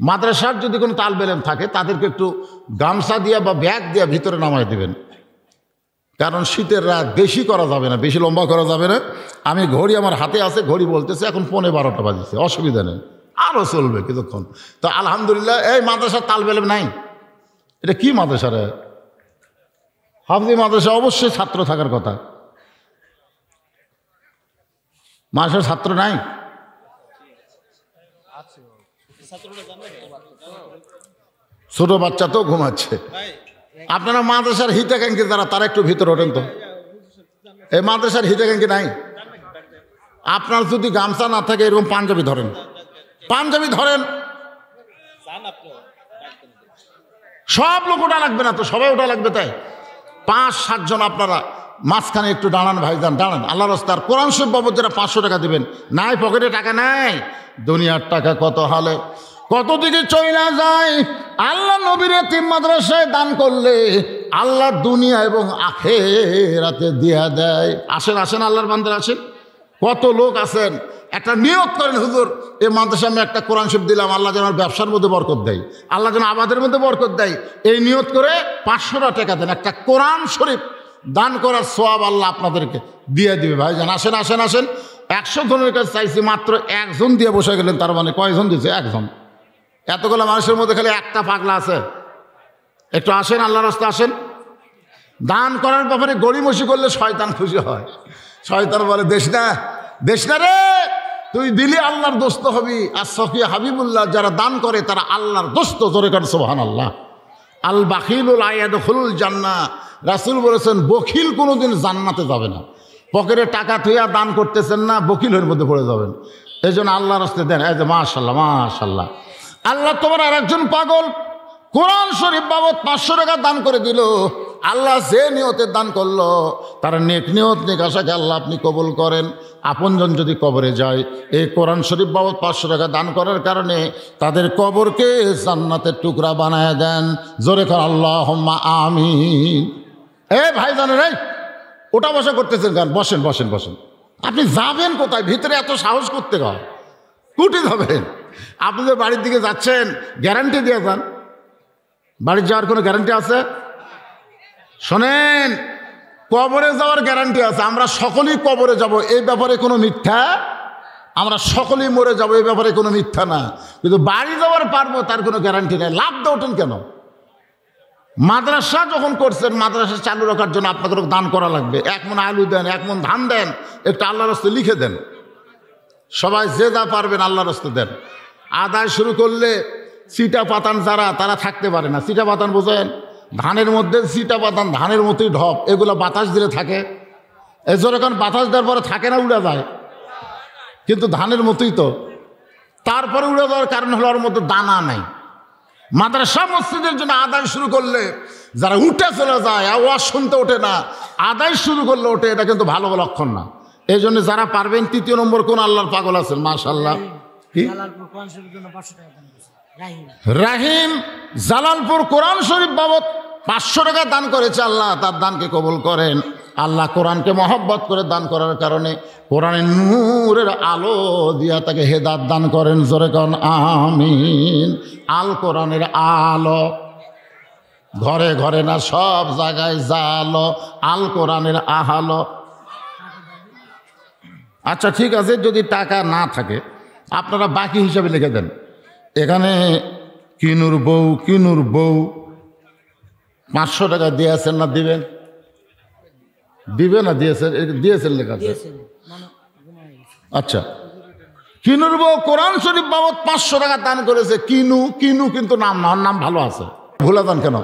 মাদ্রাসার যদি কোনো তালবে ইলম থাকে তাদেরকে একটু গামছা দিয়া বা ব্যাগ দিয়া ভিতরে নামায় দিবেন, কারণ শীতের রাত বেশি করা যাবে না, বেশি লম্বা করা যাবে না। আমি ঘড়ি আমার হাতে আছে, ঘড়ি বলতেছে এখন 12:15 বাজেছে, অসুবিধা নেই, আরও চলবে কিছুক্ষণ। তো আলহামদুলিল্লাহ এই মাদ্রাসার তালবে ইলম নাই। এটা কি মাদ্রাসা রে? হাফজি মাদ্রাসা, অবশ্যই ছাত্র থাকার কথা। মাদ্রাসার ছাত্র নাই? ছোট বাচ্চা তো ঘুমাচ্ছে। আপনারা মাদ্রাসার হিতাকাঙ্ক্ষী যারা তারা একটু ভিতরে ওঠেন তো। এই মাদ্রাসার হিতাকাঙ্ক্ষী নাই? আপনার যদি গামছা না থাকে এরকম পাঞ্জাবি ধরেন, পাঞ্জাবি ধরেন। সব লোক ওটা লাগবে না তো, সবাই ওটা লাগবে। তাই 5-7 জন আপনারা মাঝখানে একটু দাঁড়ান ভাইজান, দাঁড়ান আল্লাহর রাস্তায়। কোরআন শরীফ বাবদ যারা 500 টাকা দিবেন, নাই পকেটে টাকা নাই, দুনিয়ার টাকা কত হালে কত দিকে চইলা যায়। আল্লাহ নবীর এতিম মাদ্রাসায় দান করলে আল্লাহ দুনিয়া এবং আখিরাতে দিয়া দেয়। আসেন আসেন আল্লাহর বান্দারা আসেন। কত লোক আছেন, একটা নিয়ত করেন হুজুর এই মাদ্রাসায় আমি একটা কোরআন শরীফ দিলাম, আল্লাহ যেন আমার ব্যবসার মধ্যে বরকত দেয়, আল্লাহ যেন আবাদের মধ্যে বরকত দেয়। এই নিয়ত করে 500 টাকা দেন, একটা কোরআন শরীফ দান করার সওয়াব আল্লাহ আপনাদেরকে দিয়ে দিবে। ভাইজান আসেন আসেন আসেন। 100 জনের কাছে চাইছি, মাত্র 1 জন দিয়ে বসে গেলেন। তার মানে কয়জন দিয়েছে? 1 জন। এতগুলো মানুষের মধ্যে খালি একটা পাগলা আছে। একটু আসেন আল্লাহর রাস্তায় আসেন। দান করার ব্যাপারে গড়িমসি করলে শয়তান খুশি হয়। শয়তান বলে দেশ না, দেশ না রে, তুই দিলি আল্লাহর দোস্ত হবি। আর সফিয়া হাবিবুল্লাহ যারা দান করে তারা আল্লাহর দোস্ত। জোরে কর সুবহানাল্লাহ। আল বাখিলুল লা ইয়াদখুলুল জান্নাহ। রাসূল বলেছেন বখিল কোনোদিন জান্নাতে যাবে না। পকেটে টাকা থুইয়া দান করতেছেন না, বখিলের মধ্যে পড়ে যাবেন। এই জন্য আল্লাহর রাস্তায় দেন। এই যে মাশাআল্লাহ মাশাআল্লাহ। আল্লাহ তোমার আর একজন পাগল কোরআন শরীফ বাবদ 500 টাকা দান করে দিল। আল্লাহ যে নিয়তে দান করলো তার নেক নিয়ত নেক আশাকে আল্লাহ আপনি কবুল করেন। আপনজন যদি কবরে যায় এই কোরআন শরীফ বাবদ 500 টাকা দান করার কারণে তাদের কবরকে জান্নাতের টুকরা বানায় দেন। জোরে কর আল্লাহুম্মা আমিন। ভাইজানের এই ওটা বসা করতেছেন গান, বসেন বসেন বসেন। আপনি যাবেন কোথায়? ভিতরে এত সাহস করতে হয়, কুটি যাবেন? আপনি যে বাড়ির দিকে যাচ্ছেন গ্যারান্টি দিয়ে যান। বাড়ির যাওয়ার কোনো গ্যারান্টি আছে? শোনেন, কবরে যাওয়ার গ্যারান্টি আছে। আমরা সকলেই কবরে যাব, এই ব্যাপারে কোনো মিথ্যা। আমরা সকলেই মরে যাব, এই ব্যাপারে কোনো মিথ্যা না। কিন্তু বাড়ি যাওয়ার পারবো তার কোনো গ্যারান্টি নেই। লাভ দিয়ে ওঠেন কেন? মাদ্রাসা যখন করছেন, মাদ্রাসা চালু রাখার জন্য আপনাদের দান করা লাগবে। 1 মণ আলু দেন, 1 মণ ধান দেন, একটু আল্লাহর রাস্তায় লিখে দেন। সবাই যে যা পারবেন আল্লাহর রাস্তায় দেন। আদায় শুরু করলে চিটা পাতান যারা, তারা থাকতে পারে না। চিটা পাতান বোঝেন? ধানের মধ্যে চিটা পাতান, ধানের মতোই ঢপ, এগুলো বাতাস দিলে থাকে। এই যখন বাতাস দেওয়ার পরে থাকে না, উড়ে যায়, কিন্তু ধানের মতোই তো। তারপরে উড়ে যাওয়ার কারণ হলো ওর মধ্যে দানা নাই। মাদ্রাসা মসজিদের জন্য আদায় শুরু করলে যারা উঠে চলে যায়, আওয়াজ শুনতে ওঠে না, আদায় শুরু করলে ওঠে, এটা কিন্তু ভালো লক্ষণ না। এই জন্য যারা পারবেন 3 নম্বর কোন আল্লাহর পাগল আছেন মাশাআল্লাহ, রাহিম জালালপুর কোরআন শরীফ বাবদ 500 টাকা দান করেছে। আল্লাহ তার দানকে কবুল করেন। আল্লাহ কোরআনকে মহব্বত করে দান করার কারণে কোরআনের নূরের আলো দিয়া তাকে হেদায়েত দান করেন। জোরে কোন আমিন। আল কোরআনের আলো। ঘরে ঘরে না সব জায়গায় জালো আল কোরআনের আহালো। আচ্ছা ঠিক আছে, যদি টাকা না থাকে আপনারা বাকি হিসাবে লিখে দেন। এখানে কিনুর বউ 500 টাকা দিয়েছেন না দিবেন? দিবে না দিয়েছেন লেখা আছে। আচ্ছা, কিনুর বউ কোরআন শরীফ বাবদ 500 টাকা দান করেছে। কিনু কিন্তু নাম না, নাম ভালো আছে, ভুলে যান কেন?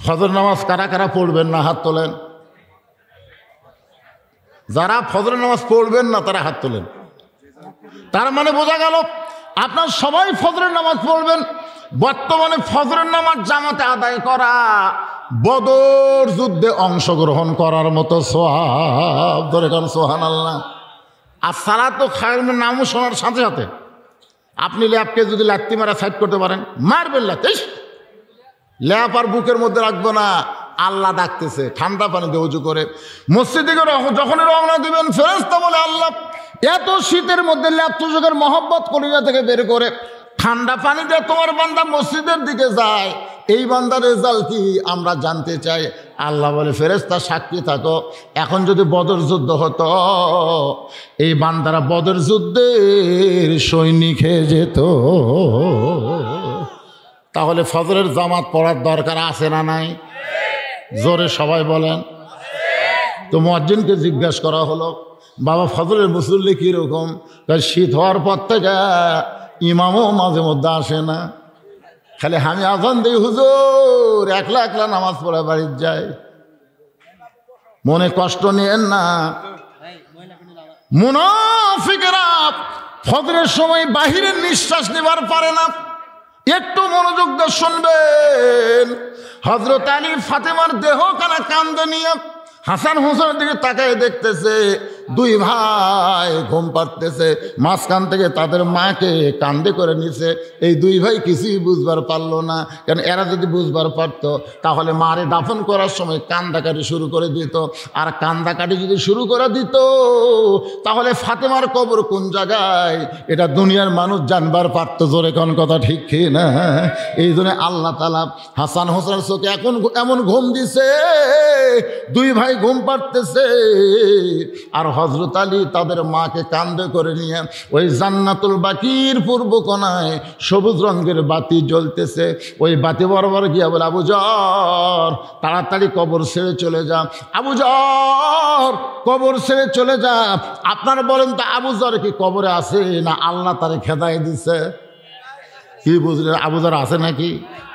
ফজর নামাজ কারা কারা পড়বেন না হাত তোলেন। যারা ফজর নামাজ পড়বেন না তারা হাত তোলেন। তার মানে বোঝা গেল আপনার সবাই ফজরের নামাজ পড়বেন। বর্তমানে ফজরের নামাজ জামাতে আদায় করা বদর যুদ্ধে অংশগ্রহণ করার মতো সোহাব। ধরে কারণ সুবহানাল্লাহ। আর সারা তো খায়রুনের নামও শোনার সাথে সাথে আপনি ল্যাপকে যদি লাত্তি মারা সাইড করতে পারেন, মারবেন লাত্তি, ল্যাপ আর বুকের মধ্যে রাখবো না। আল্লাহ ডাকতেছে, ঠান্ডা পানি দিয়ে উজু করে মসজিদে যখন রওনা দিবেন, ফেরেশতা বলে আল্লাহ এত শীতের মধ্যে ল্যাপ তুজুকের মহব্বত কলিজা থেকে বের করে ঠান্ডা পানি দিয়ে তোমার বান্দা মসজিদের দিকে যায়, এই বান্দার রেজাল্ট কি আমরা জানতে চাই। আল্লাহ বলে ফেরেশতা সাক্ষী থাকো, এখন যদি বদর যুদ্ধ হতো এই বান্দারা বদর যুদ্ধের সৈনিক হয়ে যেত। তাহলে ফজরের জামাত পড়ার দরকার আছে না নাই? জোরে সবাই বলেন। তো মুয়াজ্জিনকে জিজ্ঞাসা করা হলো, বাবা ফজরের মুসল্লি কীরকম? শীত হওয়ার পর থেকে ইমামও মাঝে মধ্যে আসে না, খালি আমি আজান দিই হুজুর, একলা নামাজ পড়া বাড়ির যায়। মনে কষ্ট নিয়েন না, মুনাফিকরা ফজরের সময় বাহিরের নিঃশ্বাস নেবার পারে না। একটু মনোযোগ দিয়ে শুনবেন। হযরত আলী ফাতেমার দেহ কানা কান্দে নিয়ে হাসান হোসেনের দিকে তাকায় দেখতেছে, দুই ভাই ঘুম পাড়তেছে, মাঝখান থেকে তাদের মাকে কান্দে করে নিছে। এই দুই ভাই কিছুই বুঝবার পারলো না, কারণ এরা যদি বুঝবার পারতো তাহলে মারে দাফন করার সময় কান্দাকাটি শুরু করে দিত। আর কান্দাকাটি যদি শুরু করে দিত তাহলে ফাতেমার কবর কোন জায়গায় এটা দুনিয়ার মানুষ জানবার পারতো। জোরে কোন কথা ঠিক কি না? এই জন্য আল্লাহ তাআলা হাসান হোসেনের চোখে এমন ঘুম দিছে, দুই ভাই ঘুম পাড়তেছে। আর হযরত আলী তাদের মাকে কাঁধে করে নিয়ে ওই জান্নাতুল বাকির পূর্ব কোণায় সবুজ রঙের বাতি জ্বলতেছে। ওই বাতি বরাবর গিয়া বলে, আবু জর তাড়াতাড়ি কবর ছেড়ে চলে যা, আবু জর কবর ছেড়ে চলে যা। আপনারা বলেন তো আবু জর কি কবরে আছে না আল্লাহ তারে খেদায় দিছে? কি বুঝলেন? আবু জর আছে নাকি?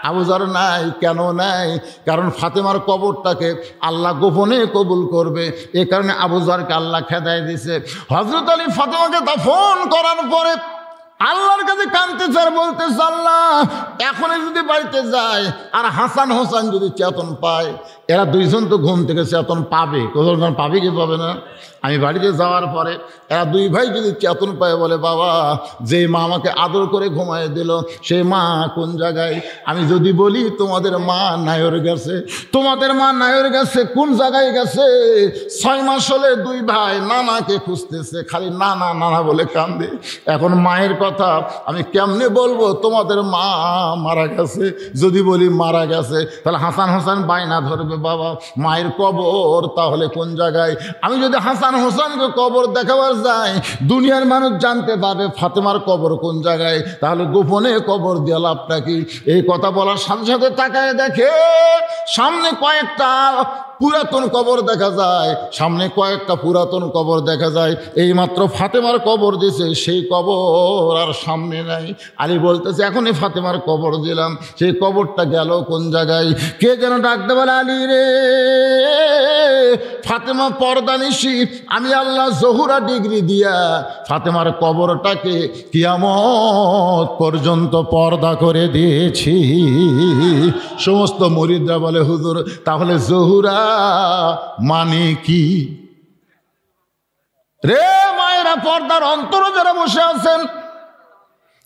আবু জর নাই। কেন নাই? কারণ ফাতেমার কবরটাকে আল্লাহ গোপনে কবুল করবে, এ কারণে আবু জরকে আল্লাহ খেদায় দিছে। হযরত আলী ফাতেমাকে দাফন করার পরে আল্লাহর কাছে কাঁদতেছে আর বলতেছে, আল্লাহ এখনই যদি বাড়িতে যায় আর হাসান হোসেন যদি চেতন পায়, এরা দুইজন তো ঘুম থেকে চেতন পাবে, কোথাও পাবে কি পাবে না? আমি বাড়িতে যাওয়ার পরে এরা দুই ভাই যদি চেতন পায়, বলে বাবা যে মা আমাকে আদর করে ঘুমায় দিল সেই মা কোন জায়গায়? আমি যদি বলি তোমাদের মা নায়র গেছে, তোমাদের মা নায়র গেছে, কোন জায়গায় গেছে? 6 মাস হলে দুই ভাই নানাকে খুঁজতেছে, খালি নানা নানা বলে কান্দে। এখন মায়ের কথা আমি কেমনে বলবো তোমাদের মা মারা গেছে? যদি বলি মারা গেছে তাহলে হাসান হোসেন বাইনা ধরবে, বাবা মায়ের কবর তাহলে কোন জায়গায়? আমি যদি হাসান হোসেনকে কবর দেখাবার যাই দুনিয়ার মানুষ জানতে পারবে ফাতেমার কবর কোন জায়গায়, তাহলে গোপনে কবর দিয়ে লাভটা কি? এই কথা বলার সাথে সাথে তাকায় দেখে সামনে কয়েকটা পুরাতন কবর দেখা যায়, সামনে কয়েকটা পুরাতন কবর দেখা যায়। এইমাত্র ফাতেমার কবর দিয়েছে, সেই কবর আর সামনে নাই। আলী বলতেছে এখনই ফাতেমার কবর দিলাম, সেই কবরটা গেল কোন জায়গায়? কে যেন ডাকতে বলে, আলী রে ফাতেমা পর্দানিশি, আমি আল্লাহ জহুরা ডিগ্রি দিয়া ফাতেমার কবরটাকে কিয়ামত পর্যন্ত পর্দা করে দিয়েছি। সমস্ত মুরিদরা বলে, হুজুর তাহলে জহুরা মানে কি? রে মায়েরা, পর্দার অন্তরে যারা বসে আছেন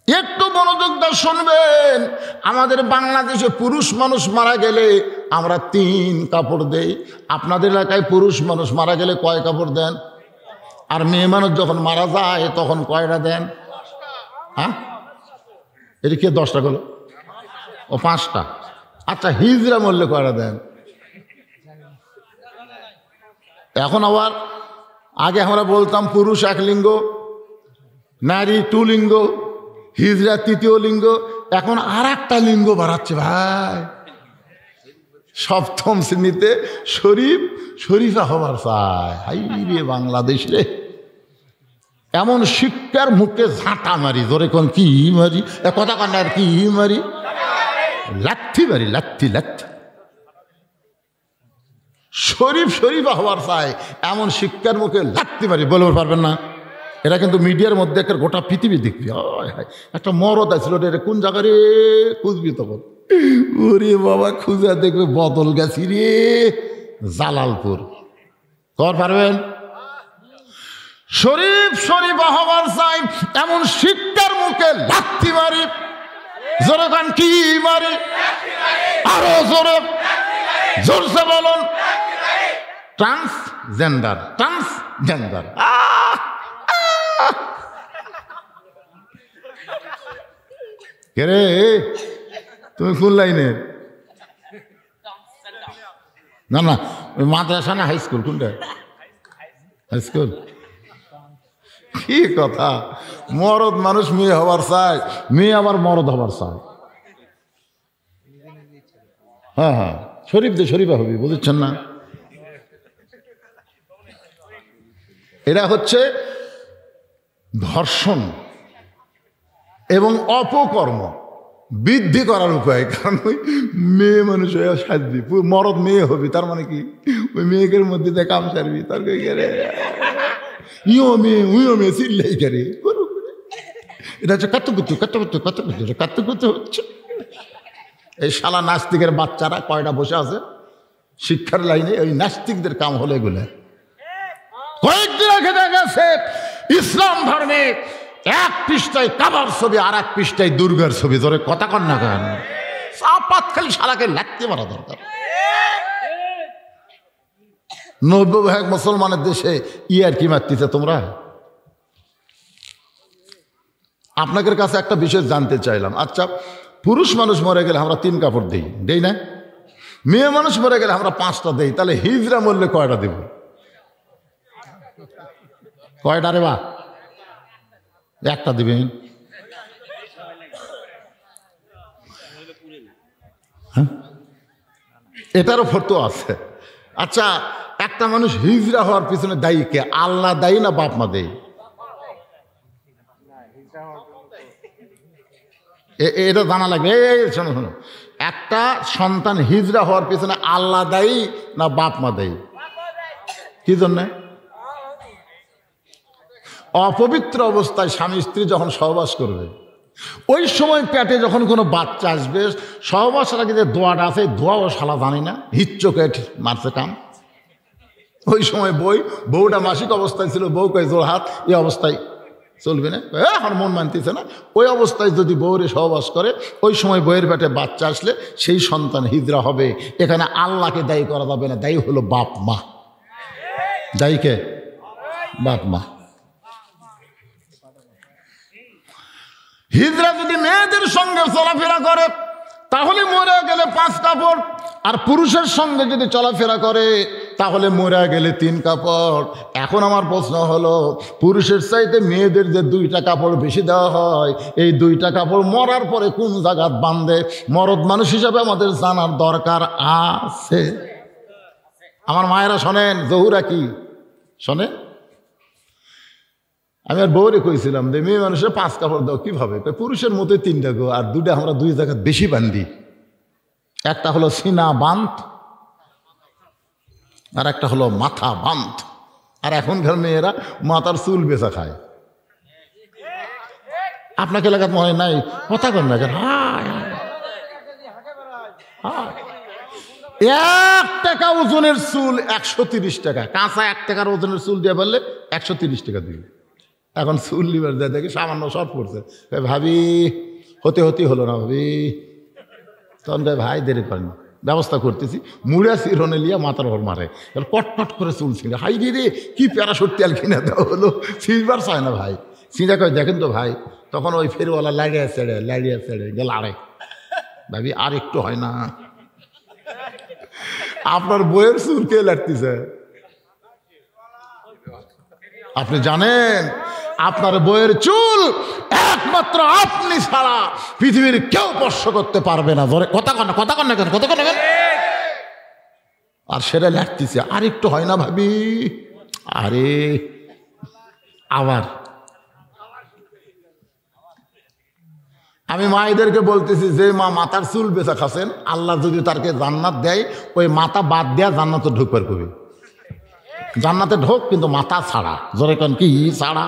একটু মনোযোগ দিয়ে শুনবেন। আমাদের বাংলাদেশে পুরুষ মানুষ মারা গেলে আমরা 3 কাপড় দেই। আপনাদের এলাকায় পুরুষ মানুষ মারা গেলে কয় কাপড় দেন? আর মেয়ে মানুষ যখন মারা যায় তখন কয়টা দেন? হ্যাঁ, এটা কি 10টা গেল? ও 5টা। আচ্ছা হিজড়া মরলে কয়টা দেন? এখন আবার আগে আমরা বলতাম পুরুষ এক লিঙ্গ, নারী টু লিঙ্গ, হিজড়া তৃতীয় লিঙ্গ, এখন আর একটা লিঙ্গ বাড়াচ্ছে ভাই। সপ্তম শ্রেণীতে শরীফা হবার চায়। হাই রে বাংলাদেশ রে, এমন শিক্ষার মুখে ঝাঁটা মারি, ধরে কোন কি মারি, কথা কান্নার কি মারি, লাথি মারি, লাথি লাথি। শরীফা হওয়ার চায়, এমন শিক্ষার মুখে লাথি মারি, বলতে পারবেন না। এটা কিন্তু মিডিয়ার মধ্যে একটা গোটা পৃথিবী দেখবি। একটা মরদ আছিল রে, কোন জায়গায় রে খুঁজবি তখন, ওরে বাবা খুঁজা দেখবে বদল গেছি রে জালালপুর। কর পারবেন? শরীফা হবার চাই, এমন শিক্ষার মুখে লাথি মারি, জোরে গান কি মারি, আরো জোরে, জোরসে বলুন, ট্রান্সজেন্ডার। কে রে তুমি কোন লাইনে? না না মাদ্রাসা না হাই স্কুল? কোনটা হাই স্কুল? কি কথা, মরদ মানুষ মেয়ে হবার চায়, মেয়ে আবার মরদ হবার চায়। হ্যাঁ শরীফা হবি, বুঝছেন না? এরা হচ্ছে ধর্ষণ এবং অপকর্ম বৃদ্ধি করার উপায়। কারণ ওই মেয়ে মানুষ হয়ে সাজবি, মরদ মেয়ে হবি, তার মানে কি ওই মেয়েকের মধ্যে দিয়ে কাম সারবি, তার ইও মেয়ে চিল্লাই করে। এটা হচ্ছে কাতুকুতু হচ্ছে। এই শালা নাস্তিকের বাচ্চারা কয়টা বসে আছে শিক্ষার লাইনে, ওই নাস্তিকদের কাম হলো এগুলো। কয়েকদিন আগে দেখা গেছে ইসলাম ধর্মে এক পৃষ্ঠায় কাবার ছবি, আর এক পৃষ্ঠায় দুর্গার ছবি, ধরে কথা কন না কেন? চাপাত খালি শালাকে লাগতে মারা দরকার। 90% মুসলমানের দেশে আর কি মারতেছে তোমরা? আপনাদের কাছে একটা বিষয় জানতে চাইলাম। আচ্ছা, পুরুষ মানুষ মরে গেলে আমরা 3 কাপড় দেই না? মেয়ে মানুষ মরে গেলে আমরা 5টা দেই, তাহলে হিজড়া মরলে কয়টা দেব? কয়টা রে বা? একটা দিবেন। এটারও ফটো আছে। আচ্ছা, একটা মানুষ হিজড়া হওয়ার পিছনে দায়ী কে? আল্লাহ দায়ী না বাপ মা দেয়? এটা জানা লাগবে। শোনো, একটা সন্তান হিজড়া হওয়ার পিছনে আল্লাহ দায়ী না বাপ মা দায়ী? কি জন্য? অপবিত্র অবস্থায় স্বামী স্ত্রী যখন সহবাস করবে, ওই সময় পেটে যখন কোনো বাচ্চা আসবে, সহবাসের আগে যে দোয়াটা আছে, দোয়াও শালা জানি না, হিচ্চকেট মারছে কাম। ওই সময় বউটা মাসিক অবস্থায় ছিল, বউ কয় জোর হাত, এই অবস্থায় চলবে না, আমার মন মানতেছে না। ওই অবস্থায় যদি বউরে সহবাস করে, ওই সময় বউয়ের পেটে বাচ্চা আসলে সেই সন্তান হিজড়া হবে। এখানে আল্লাহকে দায়ী করা যাবে না, দায়ী হলো বাপ মা। দায়ীকে বাপ মা। হিজড়া যদি মেয়েদের সঙ্গে চলাফেরা করে তাহলে মরে গেলে 5 কাপড়, আর পুরুষের সঙ্গে যদি চলাফেরা করে তাহলে মরে গেলে 3 কাপড়। এখন আমার প্রশ্ন হলো, পুরুষের চাইতে মেয়েদের যে 2টা কাপড় বেশি দেওয়া হয়, এই 2টা কাপড় মরার পরে কোন জায়গা বাঁধে? মরদ মানুষ হিসাবে আমাদের জানার দরকার আছে। আমার মায়েরা শোনেন, জহুরা কি শোনে? আমি আর বউরে কইছিলাম যে মেয়ে মানুষের 5 কাপড় দাও কিভাবে? পুরুষের মতোই 3টা গো, আর 2টা আমরা 2 জায়গায় বেশি বান্ধি। একটা হলো সিনা বাঁধ, আর একটা হলো মাথা বাঁধ। আর এখনকার মেয়েরা মাথার চুল বেচা খায়। আপনাকে লাগাত মনে নাই? কথা কর না কেন? 1 টাকা ওজনের চুল 130 টাকা, কাঁচা 1 টাকার ওজনের চুল দিয়ে বললে 130 টাকা দিবে। এখন চুল লিবার দেয়, দেখি সামান্য শর্ট পড়ছে, ভাবি হতে হলো না ভাবি। তখন ভাই দেরি করেন, ব্যবস্থা করতেছি। মুড়া চিরনে লিয়া মাথার ওপর মারে, পটপট করে চুল ছিঁড়ে। হাই রে কি প্যারাশুট তেল কিনে দেওয়া হলো, ছিঁড়বার চায় না ভাই। চিন্তা করে দেখেন তো ভাই, তখন ওই ফেরওয়ালা লাড়িয়া ছেড়ে গেল আরে ভাবি আর একটু হয় না, আপনার বইয়ের চুল কে লাটতেছে? আপনি জানেন আপনার বইয়ের চুল একমাত্র আপনি ছাড়া পৃথিবীর কেউ স্পর্শ করতে পারবে না। ধরে কথা কন না কেন? আর সেটা লাটতেছে, আর একটু হয় না ভাবি? আরে আবার আমি মায়েদেরকে বলতেছি, যে মা মাথার চুল বেচা খাচ্ছেন, আল্লাহ যদি তারকে জান্নাত দেয়, ওই মাথা বাদ দেয়া জান্নাতে ঢুকবার কবি। জান্নাতে ঢোক, কিন্তু মাথা ছাড়া। জোরে কন, কি ছাড়া?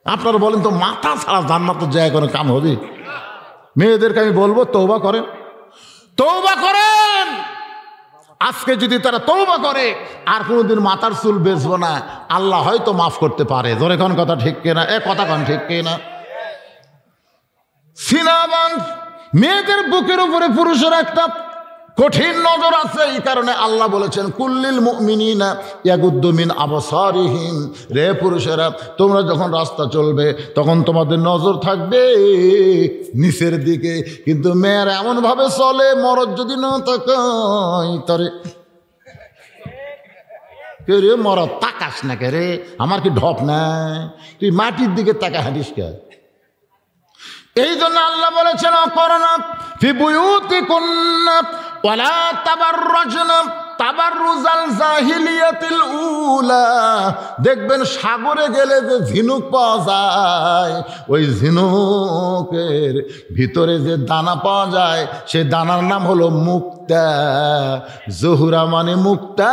আপনারা বলেন তো, মাথা ছাড়া জান্নাতে যায় কোনো কাম হবে? মেয়েদেরকে আমি বলবো, তওবা করেন। আজকে যদি তারা তওবা করে, আর কোনোদিন মাথার চুল বেচবো না, আল্লাহ হয়তো মাফ করতে পারে। জোরে কোন কথা ঠিক কিনা? কথা কন ঠিক কিনা? সিনাবান মেয়েদের বুকের উপরে পুরুষের একটা কঠিন নজর আছে। এই কারণে আল্লাহ বলেছেন, কুল্লিল মুমিনিনা ইয়াগুদ্দু মিন আবসারিহিম। রে পুরুষেরা, তোমরা যখন রাস্তা চলবে তখন তোমাদের নজর থাকবে নিচের দিকে, কিন্তু মেয়েরা এমন ভাবে চলে, মরদ যদি না তাকাই তারে। কে রে মরদ, তাকাস না কে রে? আমার কি ঢপ নাই? তুই মাটির দিকে তাকা হাঁটিস কে? এই জন্য আল্লাহ বলেছেন, অকরনা ফি বুয়ুতিকুন্না ওয়ালা তাবাররাজনা তাবাররুজাল জাহিলিয়াতিল উলা। দেখবেন সাগরে গেলে যে ঝিনুক পাওয়া যায়, ওই ঝিনুকের ভিতরে যে দানা পাওয়া যায়, সেই দানার নাম হলো মুক্তা। জহুরা মানে মুক্তা।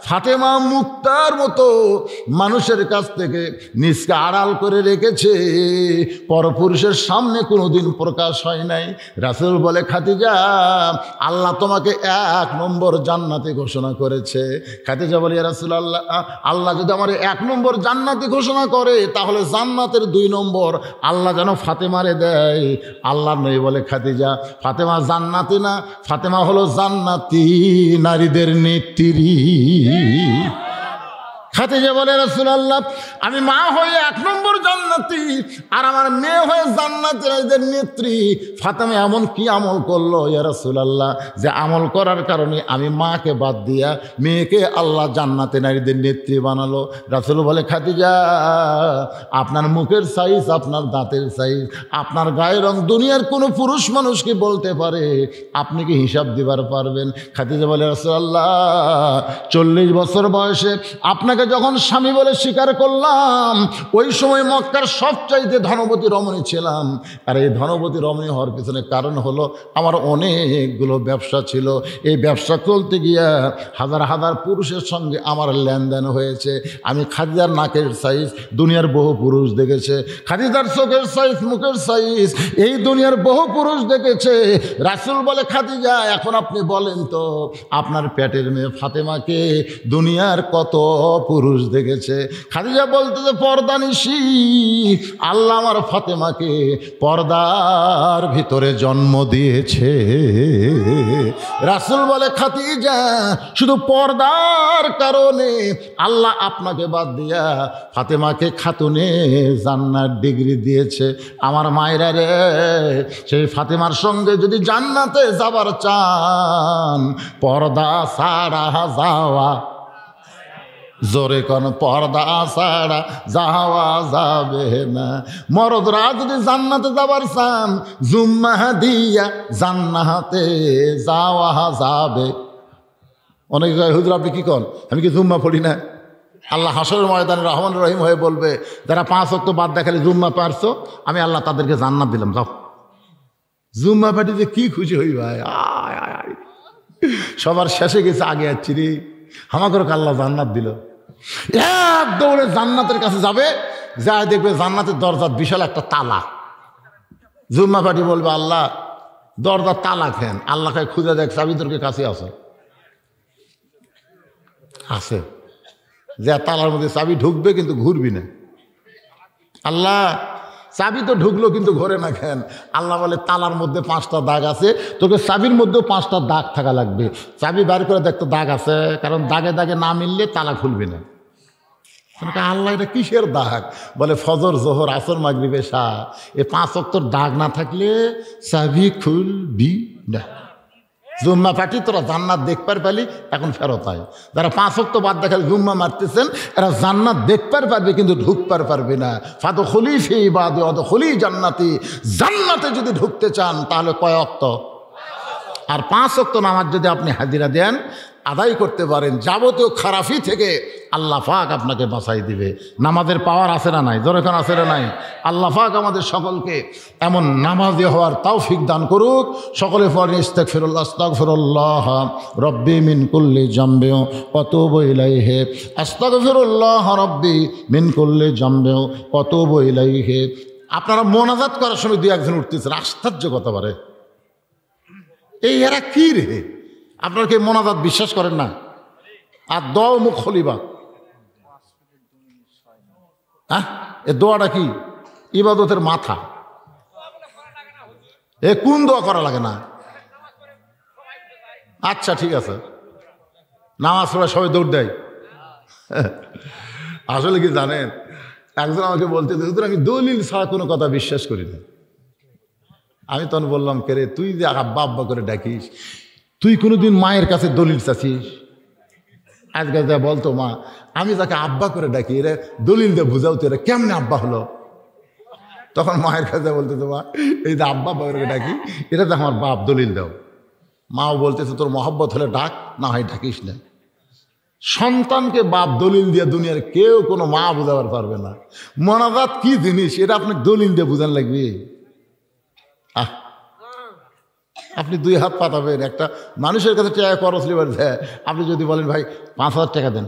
ফাতেমা মুক্তার মতো মানুষের কাছ থেকে নিজকে আড়াল করে রেখেছে, পরপুরুষের সামনে কোনোদিন প্রকাশ হয় নাই। রাসূল বলে, খাদিজা, আল্লাহ তোমাকে 1 নম্বর জান্নাতে ঘোষণা করেছে। খাদিজা বলে, ইয়া রাসূলুল্লাহ, আল্লাহ যদি আমার 1 নম্বর জান্নাতে ঘোষণা করে, তাহলে জান্নাতের 2 নম্বর আল্লাহ যেন ফাতেমারে দেয়। আল্লাহ নবী বলে, খাদিজা, ফাতেমা জান্নাতি না, ফাতেমা হলো জান্নাতি নারীদের নেত্রী। খাদিজা বলে, রাসূলুল্লাহ, আমি মা হয়ে 1 নম্বর জান্নাতি, আর আমার মেয়ে হয়ে জান্নাতি নারীদের নেত্রী। ফাতেমা এমন কি আমল করলো ইয়া রাসূলুল্লাহ, যে আমল করার কারণে আমি মাকে বাদ দিয়া মেয়েকে আল্লাহ জান্নাতে নারীদের নেত্রী বানালো? রাসূল বলে, খাদিজা, আপনার মুখের সাইজ, আপনার দাঁতের সাইজ, আপনার গায়ের রং দুনিয়ার কোনো পুরুষ মানুষ কি বলতে পারে? আপনি কি হিসাব দিবার পারবেন? খাদিজা বলে, রাসূলুল্লাহ, 40 বছর বয়সে আপনাকে যখন স্বামী বলে স্বীকার করলাম, ওই সময় মক্কার সবচাইতে ধনবতী রমণী ছিলাম। আর এই ধনবতী রমণী হওয়ার পিছনে কারণ হলো আমার অনেকগুলো ব্যবসা ছিল। এই ব্যবসা চলতে গিয়া হাজার হাজার পুরুষের সঙ্গে আমার লেনদেন হয়েছে। আমি খাদিজার নাকের সাইজ দুনিয়ার বহু পুরুষ দেখেছে, খাদিজার চোখের সাইজ, মুখের সাইজ এই দুনিয়ার বহু পুরুষ দেখেছে। রাসূল বলে, খাদিজা, এখন আপনি বলেন তো, আপনার পেটের মেয়ে ফাতেমাকে দুনিয়ার কত পুরুষ দেখেছে? খাদিজা বলতে, যে পর্দানিশী, আল্লাহ আমার ফাতেমাকে পর্দার ভিতরে জন্ম দিয়েছে। রাসূল বলে, খাদিজা, শুধু পর্দার কারণে আল্লাহ আপনাকে বাদ দিয়া ফাতেমাকে খাতুনে জান্নাত ডিগ্রি দিয়েছে। আমার মায়েরা রে, সেই ফাতেমার সঙ্গে যদি জান্নাতে যাবার চান, পর্দা ছাড়া যাওয়া, জোরে কোন, পর্দা ছাড়া যাওয়া যাবে না। মরদরা যদি জান্নাতে যাবার চান, জুম্মা দিয়া জান্নাতে যাওয়া যাবে। অনেকে কয়, হুজুর আপনি কি কন, আমি কি জুম্মা পড়ি না? আল্লাহ হাসরের ময়দানে রহমান রহিম হয়ে বলবে, যারা 5 ওয়াক্ত বাদ দেখালে জুম্মা পারছো, আমি আল্লাহ তাদেরকে জান্নাত দিলাম, যাও। জুম্মা পাটি যে কি খুশি হই ভাই, সবার শেষে গেছে, আগে যাচ্ছি রে, আমাকে আল্লাহ জান্নাত দিল। এক দৌড়ে জান্নাতের কাছে যাবে, যায় দেখবে জান্নাতের দরজার বিশাল একটা তালা। জুম্মা পাটি বলবে, আল্লাহ দরজার তালা খেন। আল্লাহকে খুঁজে দেখ, চাবি তোর কাছে আছে, যে তালার মধ্যে চাবি ঢুকবে কিন্তু ঘুরবি না। আল্লাহ, চাবি তো ঢুকলো কিন্তু ঘোরে না কেন? আল্লাহ বলে, তালার মধ্যে 5টা দাগ আছে, তোকে চাবির মধ্যেও 5টা দাগ থাকা লাগবে। চাবি বার করে দেখতো দাগ আছে, কারণ দাগে দাগে না মিললে তালা খুলবি না। আল্লাহ, এটা কিসের দাগ? বলে, ফজর, জোহর, আসর, মাগরিব, এশা, এই 5 ওয়াক্তর দাগ না থাকলে চাবি খুলবি না। জুম্মা পাটি তোরা জান্নাত দেখবার পালি, এখন ফেরত আয়। যারা 5 ওয়াক্ত বাদ দেখালে জুম্মা মারতেছেন, এরা জান্নাত দেখবার পারবে কিন্তু ঢুকবার পারবে না। ফাদখুলি ফি ইবাদি ওয়াদখুলি জান্নাতি, জান্নাতে যদি ঢুকতে চান তাহলে কয় ওয়াক্ত? আর 5 ওয়াক্ত নামাজ যদি আপনি হাজিরা দেন, আদায় করতে পারেন, যাবতীয় খারাপি থেকে আল্লাহ পাক আপনাকে বাঁচাই দিবে। নামাজের পাওয়ার আছে না নাই? যেরকম আছে না নাই? আল্লাহ পাক আমাদের সকলকে এমন নামাজি হওয়ার তৌফিক দান করুক। সকলে পড়েন ইস্তাগফিরুল্লাহ আস্তাগফিরুল্লাহ রব্বি মিন কুল্লি জামবি ওয়া তুবু ইলাইহি, আস্তাগফিরুল্লাহ রব্বি মিন কুল্লি জামবি ওয়া তুবু ইলাইহি। আপনারা মোনাজাত করার সময় দুই একজন উঠতেছেন, আশ্চর্য কথা বলে, এই এরা কি রে? আপনারা কি মোনাজাত বিশ্বাস করেন না? আর দোয়া মুখ খলিবা, হ্যাঁ, এ দোয়াটা কি? ইবাদতের মাথা। এ কোন দোয়া করা লাগে না? আচ্ছা ঠিক আছে, নামাজ পড়া সবাই দৌড় দেয়। আসলে কি জানেন, একজন আমাকে বলতে, আমি দলিল ছাড়া কোনো কথা বিশ্বাস করি না। আমি তখন বললাম, কে রে, তুই যে আব্বা আব্বা করে ডাকিস, তুই কোনোদিন মায়ের কাছে দলিল চাচ্ছিস? আজকে যা বলতো, মা আমি যাকে আব্বা করে ডাকি, এরা দলিল দিয়ে বুঝাও তো এরা কেমনে আব্বা হলো। তখন মায়ের কাছে বলতেছে, মা এই যে আব্বা আব্বা করে ডাকি, এটা তো আমার বাপ, দলিল দাও। মাও বলতেছে, তোর মহব্বত হলে ডাক, না হয় ডাকিস না। সন্তানকে বাপ দলিল দিয়ে দুনিয়ার কেউ কোনো মা বোঝাবার পারবে না। মোনাজাত কি জিনিস, এটা আপনি দলিল দিয়ে বোঝান লাগবে। আপনি 2 হাত পাতাবেন, একটা মানুষের কাছে টাকা খরচ লিবার দেয়। আপনি যদি বলেন, ভাই 5,000 টাকা দেন,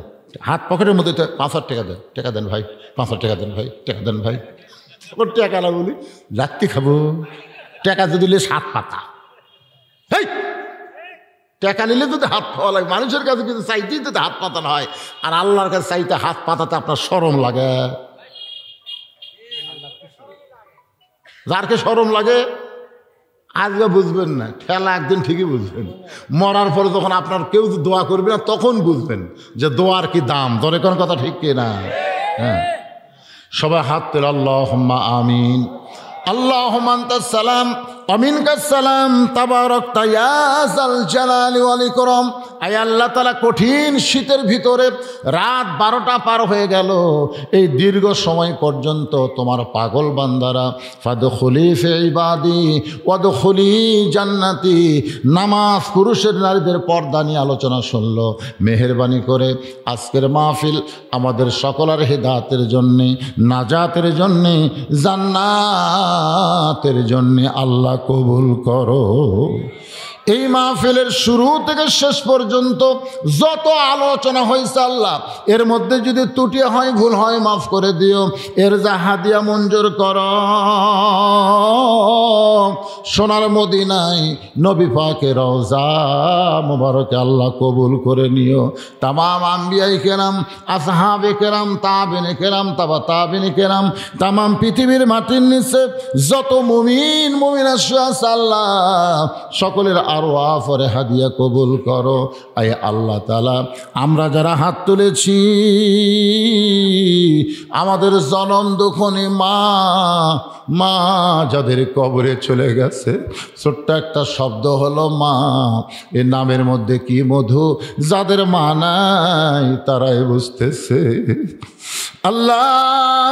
হাত পকেটের মধ্যে 5,000 টাকা দেন, টাকা দেন ভাই, 5,000 টাকা দেন ভাই, টাকা দেন ভাই। তখন টাকা না বলি, রাত্রি খাবো। টাকা যদি নিলে 7 পাতা, এই টাকা নিলে যদি হাত পাওয়া লাগে, মানুষের কাছে কিন্তু চাইতেই যদি হাত পাতানো হয়, আর আল্লাহর কাছে চাইতে হাত পাতাতে আপনার শরম লাগে। যারকে শরম লাগে আজকে বুঝবেন না, খেলা একদিন ঠিকই বুঝবেন। মরার পরে যখন আপনার কেউ দোয়া করবে না, তখন বুঝবেন যে দোয়ার কি দাম। ধরে কোন কথা ঠিক কিনা? হ্যাঁ, সবাই হাত তোলে, আল্লাহুম্মা আমিন। আল্লাহুম্মা আনতাস সালাম ওয়া মিনকাস সালাম তাবারাকতা ইয়া যাল জালালি ওয়াল ইকরাম। আয় আল্লাহ তাআলা, কঠিন শীতের ভিতরে রাত 12টা পার হয়ে গেল, এই দীর্ঘ সময় পর্যন্ত তোমার পাগল বান্দারা ফাদখুলি ফি ইবাদি ওয়াদখুলি জান্নাতি, নামাজ পুরুষের নারীদের পর্দা নিয়ে আলোচনা শুনলো। মেহেরবানি করে আজকের মাহফিল আমাদের সকলের হিদায়াতের জন্যে, নাজাতের জন্যে, জান্নাতের জন্যে আল্লাহ কবুল করো। এই মাহফিলের শুরু থেকে শেষ পর্যন্ত যত আলোচনা হয়েছে আল্লাহ, এর মধ্যে যদি ত্রুটি হয়, ভুল হয়, মাফ করে দিও। এর যা হাদিয়া মঞ্জুর করো। সোনার মদিনায় নবী পাকের রওজা মুবারকে আল্লাহ কবুল করে নিও। তামাম আম্বিয়ায়ে কেরাম, আসহাবে কেরাম, তাবেঈনে কেরাম, তাবা তাবেঈনে কেরাম, তামাম পৃথিবীর মাটির নিচে যত মুমিন মুমিনা আছে আল্লাহ, সকলের আরওয়াহ পরে হাদিয়া কবুল করো। আয় আল্লাহ তাআলা, আমরা যারা হাত তুলেছি, আমাদের জনম দুঃখনী মা যাদের কবরে চলে গেছে, ছোট্ট একটা শব্দ হলো মা, এ নামের মধ্যে কি মধু, যাদের মা নাই তারাই বুঝতেছে। আল্লাহ,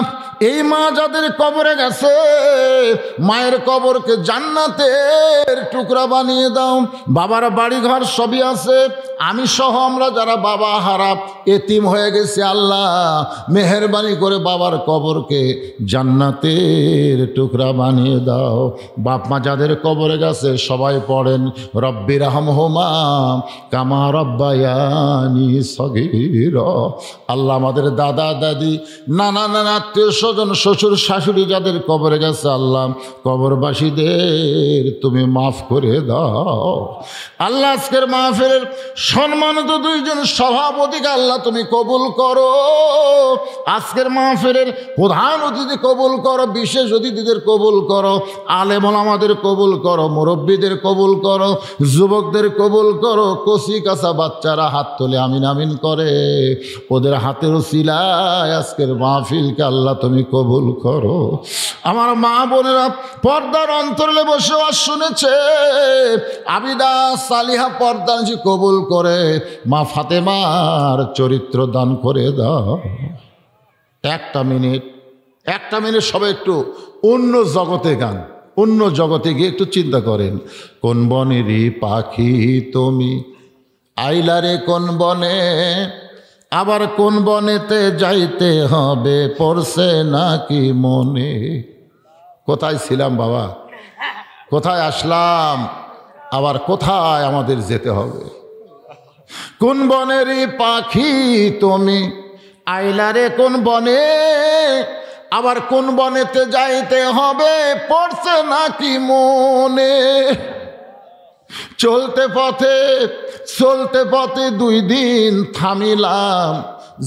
এই মা যাদের কবরে গেছে, মায়ের কবরকে জান্নাতের টুকরা বানিয়ে দাও। বাবার বাড়ি ঘর সবই আছে, আমি সহ আমরা যারা বাবা হারা এতিম হয়ে গেছি, আল্লাহ মেহেরবানি করে বাবার কবরকে জান্নাতের টুকরা বানিয়ে দাও। বাপ মা যাদের কবরে গেছে সবাই পড়েন, রব্বি রাহমহুমা কামা রব্বায়ানি সগীরা। আল্লাহ, আমাদের দাদা দাদি, নানা নানা, আত্মীয় স্বজন, শ্বশুর শাশুড়ি যাদের কবরে গেছে, আল্লাহ কবরবাসীদের তুমি মাফ করে দাও। আল্লাহ, আজকের মাহফিলের সম্মানিত 2 জন সভাপতিকে আল্লাহ তুমি কবুল করো। আজকের মাহফিলের প্রধান অতিথি কবুল করো, বিশেষ অতিথিদের কবুল করো, আলেম ওলামাদের কবুল করো, মুরব্বীদের কবুল করো, যুবকদের কবুল করো। কচি কাঁচা বাচ্চারা হাত তোলে আমিন আমিন করে, ওদের হাতের উসিলায় চাই আজকের মাহফিলকে আল্লাহ তুমি কবুল করো। আমার মা বোনেরা পর্দার অন্তরে বসে আর শুনেছে, আবিদা সালিহা পর্দা যে কবুল করে মা ফাতেমার চরিত্র দান করে দাও। একটা মিনিট সবাই একটু অন্য জগতে গান, অন্য জগতে গিয়ে একটু চিন্তা করেন। কোন বনেরই পাখি তুমি আইলারে কোন বনে, আবার কোন বনেতে যাইতে হবে পড়ছে নাকি মনে। কোথায় ছিলাম বাবা, কোথায় আসলাম, আবার কোথায় আমাদের যেতে হবে। কোন বনেরই পাখি তুমি আইলারে কোন বনে, আবার কোন বনেতে যাইতে হবে পড়ছে নাকি মনে। চলতে পথে 2 দিন থামিলাম,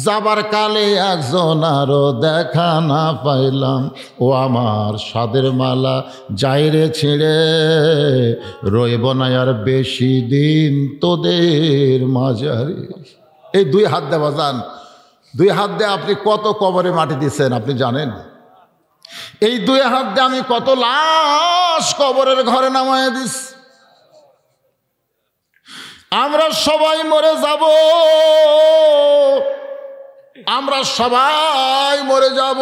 যাবার কালে একজন আরো দেখা না পাইলাম। ও আমার সাদের মালা যাইরে ছিঁড়ে, রইব না আর বেশি দিন তোদের মাঝারে। এই 2 হাত দেওয়া যান, 2 হাত দিয়ে আপনি কত কবরে মাটি দিচ্ছেন আপনি জানেন? এই 2 হাত দিয়ে আমি কত লাশ কবরের ঘরে নামায় দিস। আমরা সবাই মরে যাব, আমরা সবাই মরে যাব।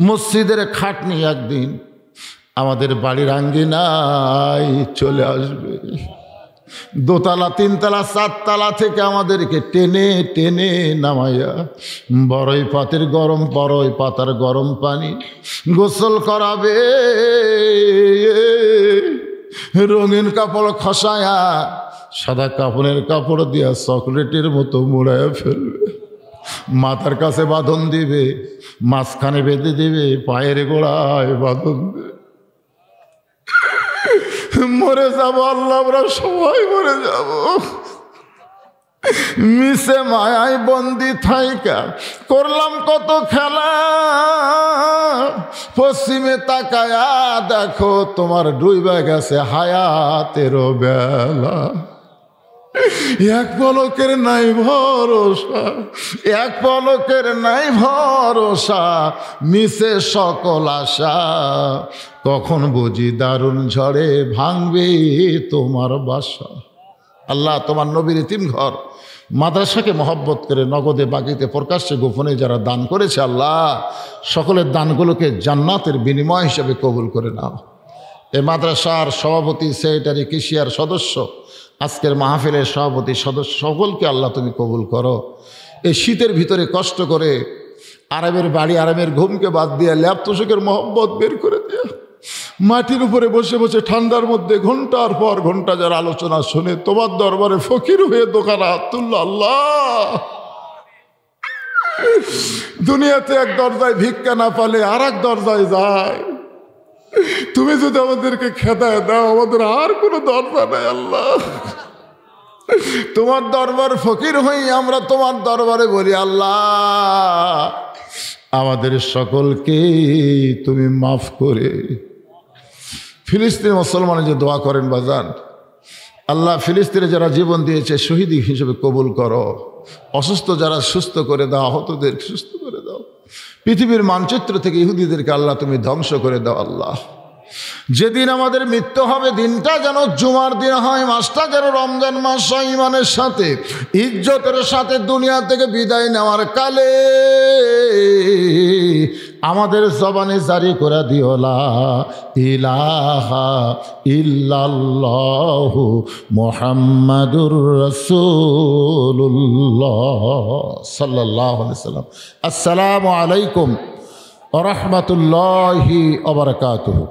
মসজিদের খাটনি একদিন আমাদের বাড়ির আঙ্গিনায় চলে আসবে। 2 তলা 3 তলা 4 তলা থেকে আমাদেরকে টেনে টেনে নামাইয়া বড়ই পাতার গরম পানি গোসল করাবে, রঙিন কাপড় খসায়া সাদা কাপড়ের কাপড় দিয়া চকলেটের মতো মুড়াইয়া ফেলবে, মাথার কাছে বাঁধন দিবে, মাঝখানে বেঁধে দিবে, পায়ের গোড়ায় বাঁধন দেবে। মরে যাবো আল্লাহ, আমরা সবাই মরে যাব। মিশে মায়ায় বন্দি থাইকা করলাম কত খেলা, পশ্চিমে তাকায়া দেখো তোমার ডুইবা গেছে হায়াতেরও বেলা। এক পলকের নাই ভরসা, মিশে সকল আশা, কখন বুঝি দারুণ ঝড়ে ভাঙবে তোমার বাসা। আল্লাহ তোমার নবীর এতিম ঘর মাদ্রাসাকে মহব্বত করে নগদে বাকিতে প্রকাশ্যে গোপনে যারা দান করেছে, আল্লাহ সকলের দানগুলোকে জান্নাতের বিনিময় হিসেবে কবুল করে নাও। এ মাদ্রাসার সভাপতি, সেক্রেটারি, কেশিয়ার সদস্য, আজকের মাহফিলের সভাপতি সদস্য, সকলকে আল্লাহ তুমি কবুল করো। এই শীতের ভিতরে কষ্ট করে আরামের বাড়ি, আরামের ঘুমকে বাদ দিয়ে ল্যাপ তোষকের মহব্বত বের করে দিয়া মাটির উপরে বসে বসে ঠান্ডার মধ্যে ঘন্টার পর ঘন্টা যারা আলোচনা শুনে তোমার দরবারে ফকির হয়ে দোকান হাত তুলল। আল্লাহ দুনিয়াতে এক দরজায় ভিক্ষা না পালে আর এক দরজায় যায়, তুমি যদি আমাদেরকে খেদায় দাও আমাদের আর কোনো দরজা নাই। আল্লাহ তোমার দরবার ফকির হই আমরা তোমার দরবারে বলি, আল্লাহ আমাদের সকলকে তুমি মাফ করে ফিলিস্তিন মুসলমানের যে দোয়া করেন বাজান, আল্লাহ ফিলিস্তিনে যারা জীবন দিয়েছে শহীদ হিসেবে কবুল করো, অসুস্থ যারা সুস্থ করে দাও, আহতদের সুস্থ করে দাও, পৃথিবীর মানচিত্র থেকে ইহুদিদেরকে আল্লাহ তুমি ধ্বংস করে দাও। আল্লাহ যেদিন আমাদের মৃত্যু হবে দিনটা যেন জুমার দিন হয়, মাসটা যেন রমজান মাস হয়, ইমানের সাথে ইজ্জতের সাথে দুনিয়া থেকে বিদায় নেওয়ার কালে আমাদের জবানে জারি করে দিও লা ইলাহা ইল্লাল্লাহু মুহাম্মাদুর রাসূলুল্লাহ সাল্লাল্লাহু আলাইহি ওয়াসাল্লাম। আসসালামু আলাইকুম ওয়া রাহমাতুল্লাহি ওয়া বারাকাতুহু।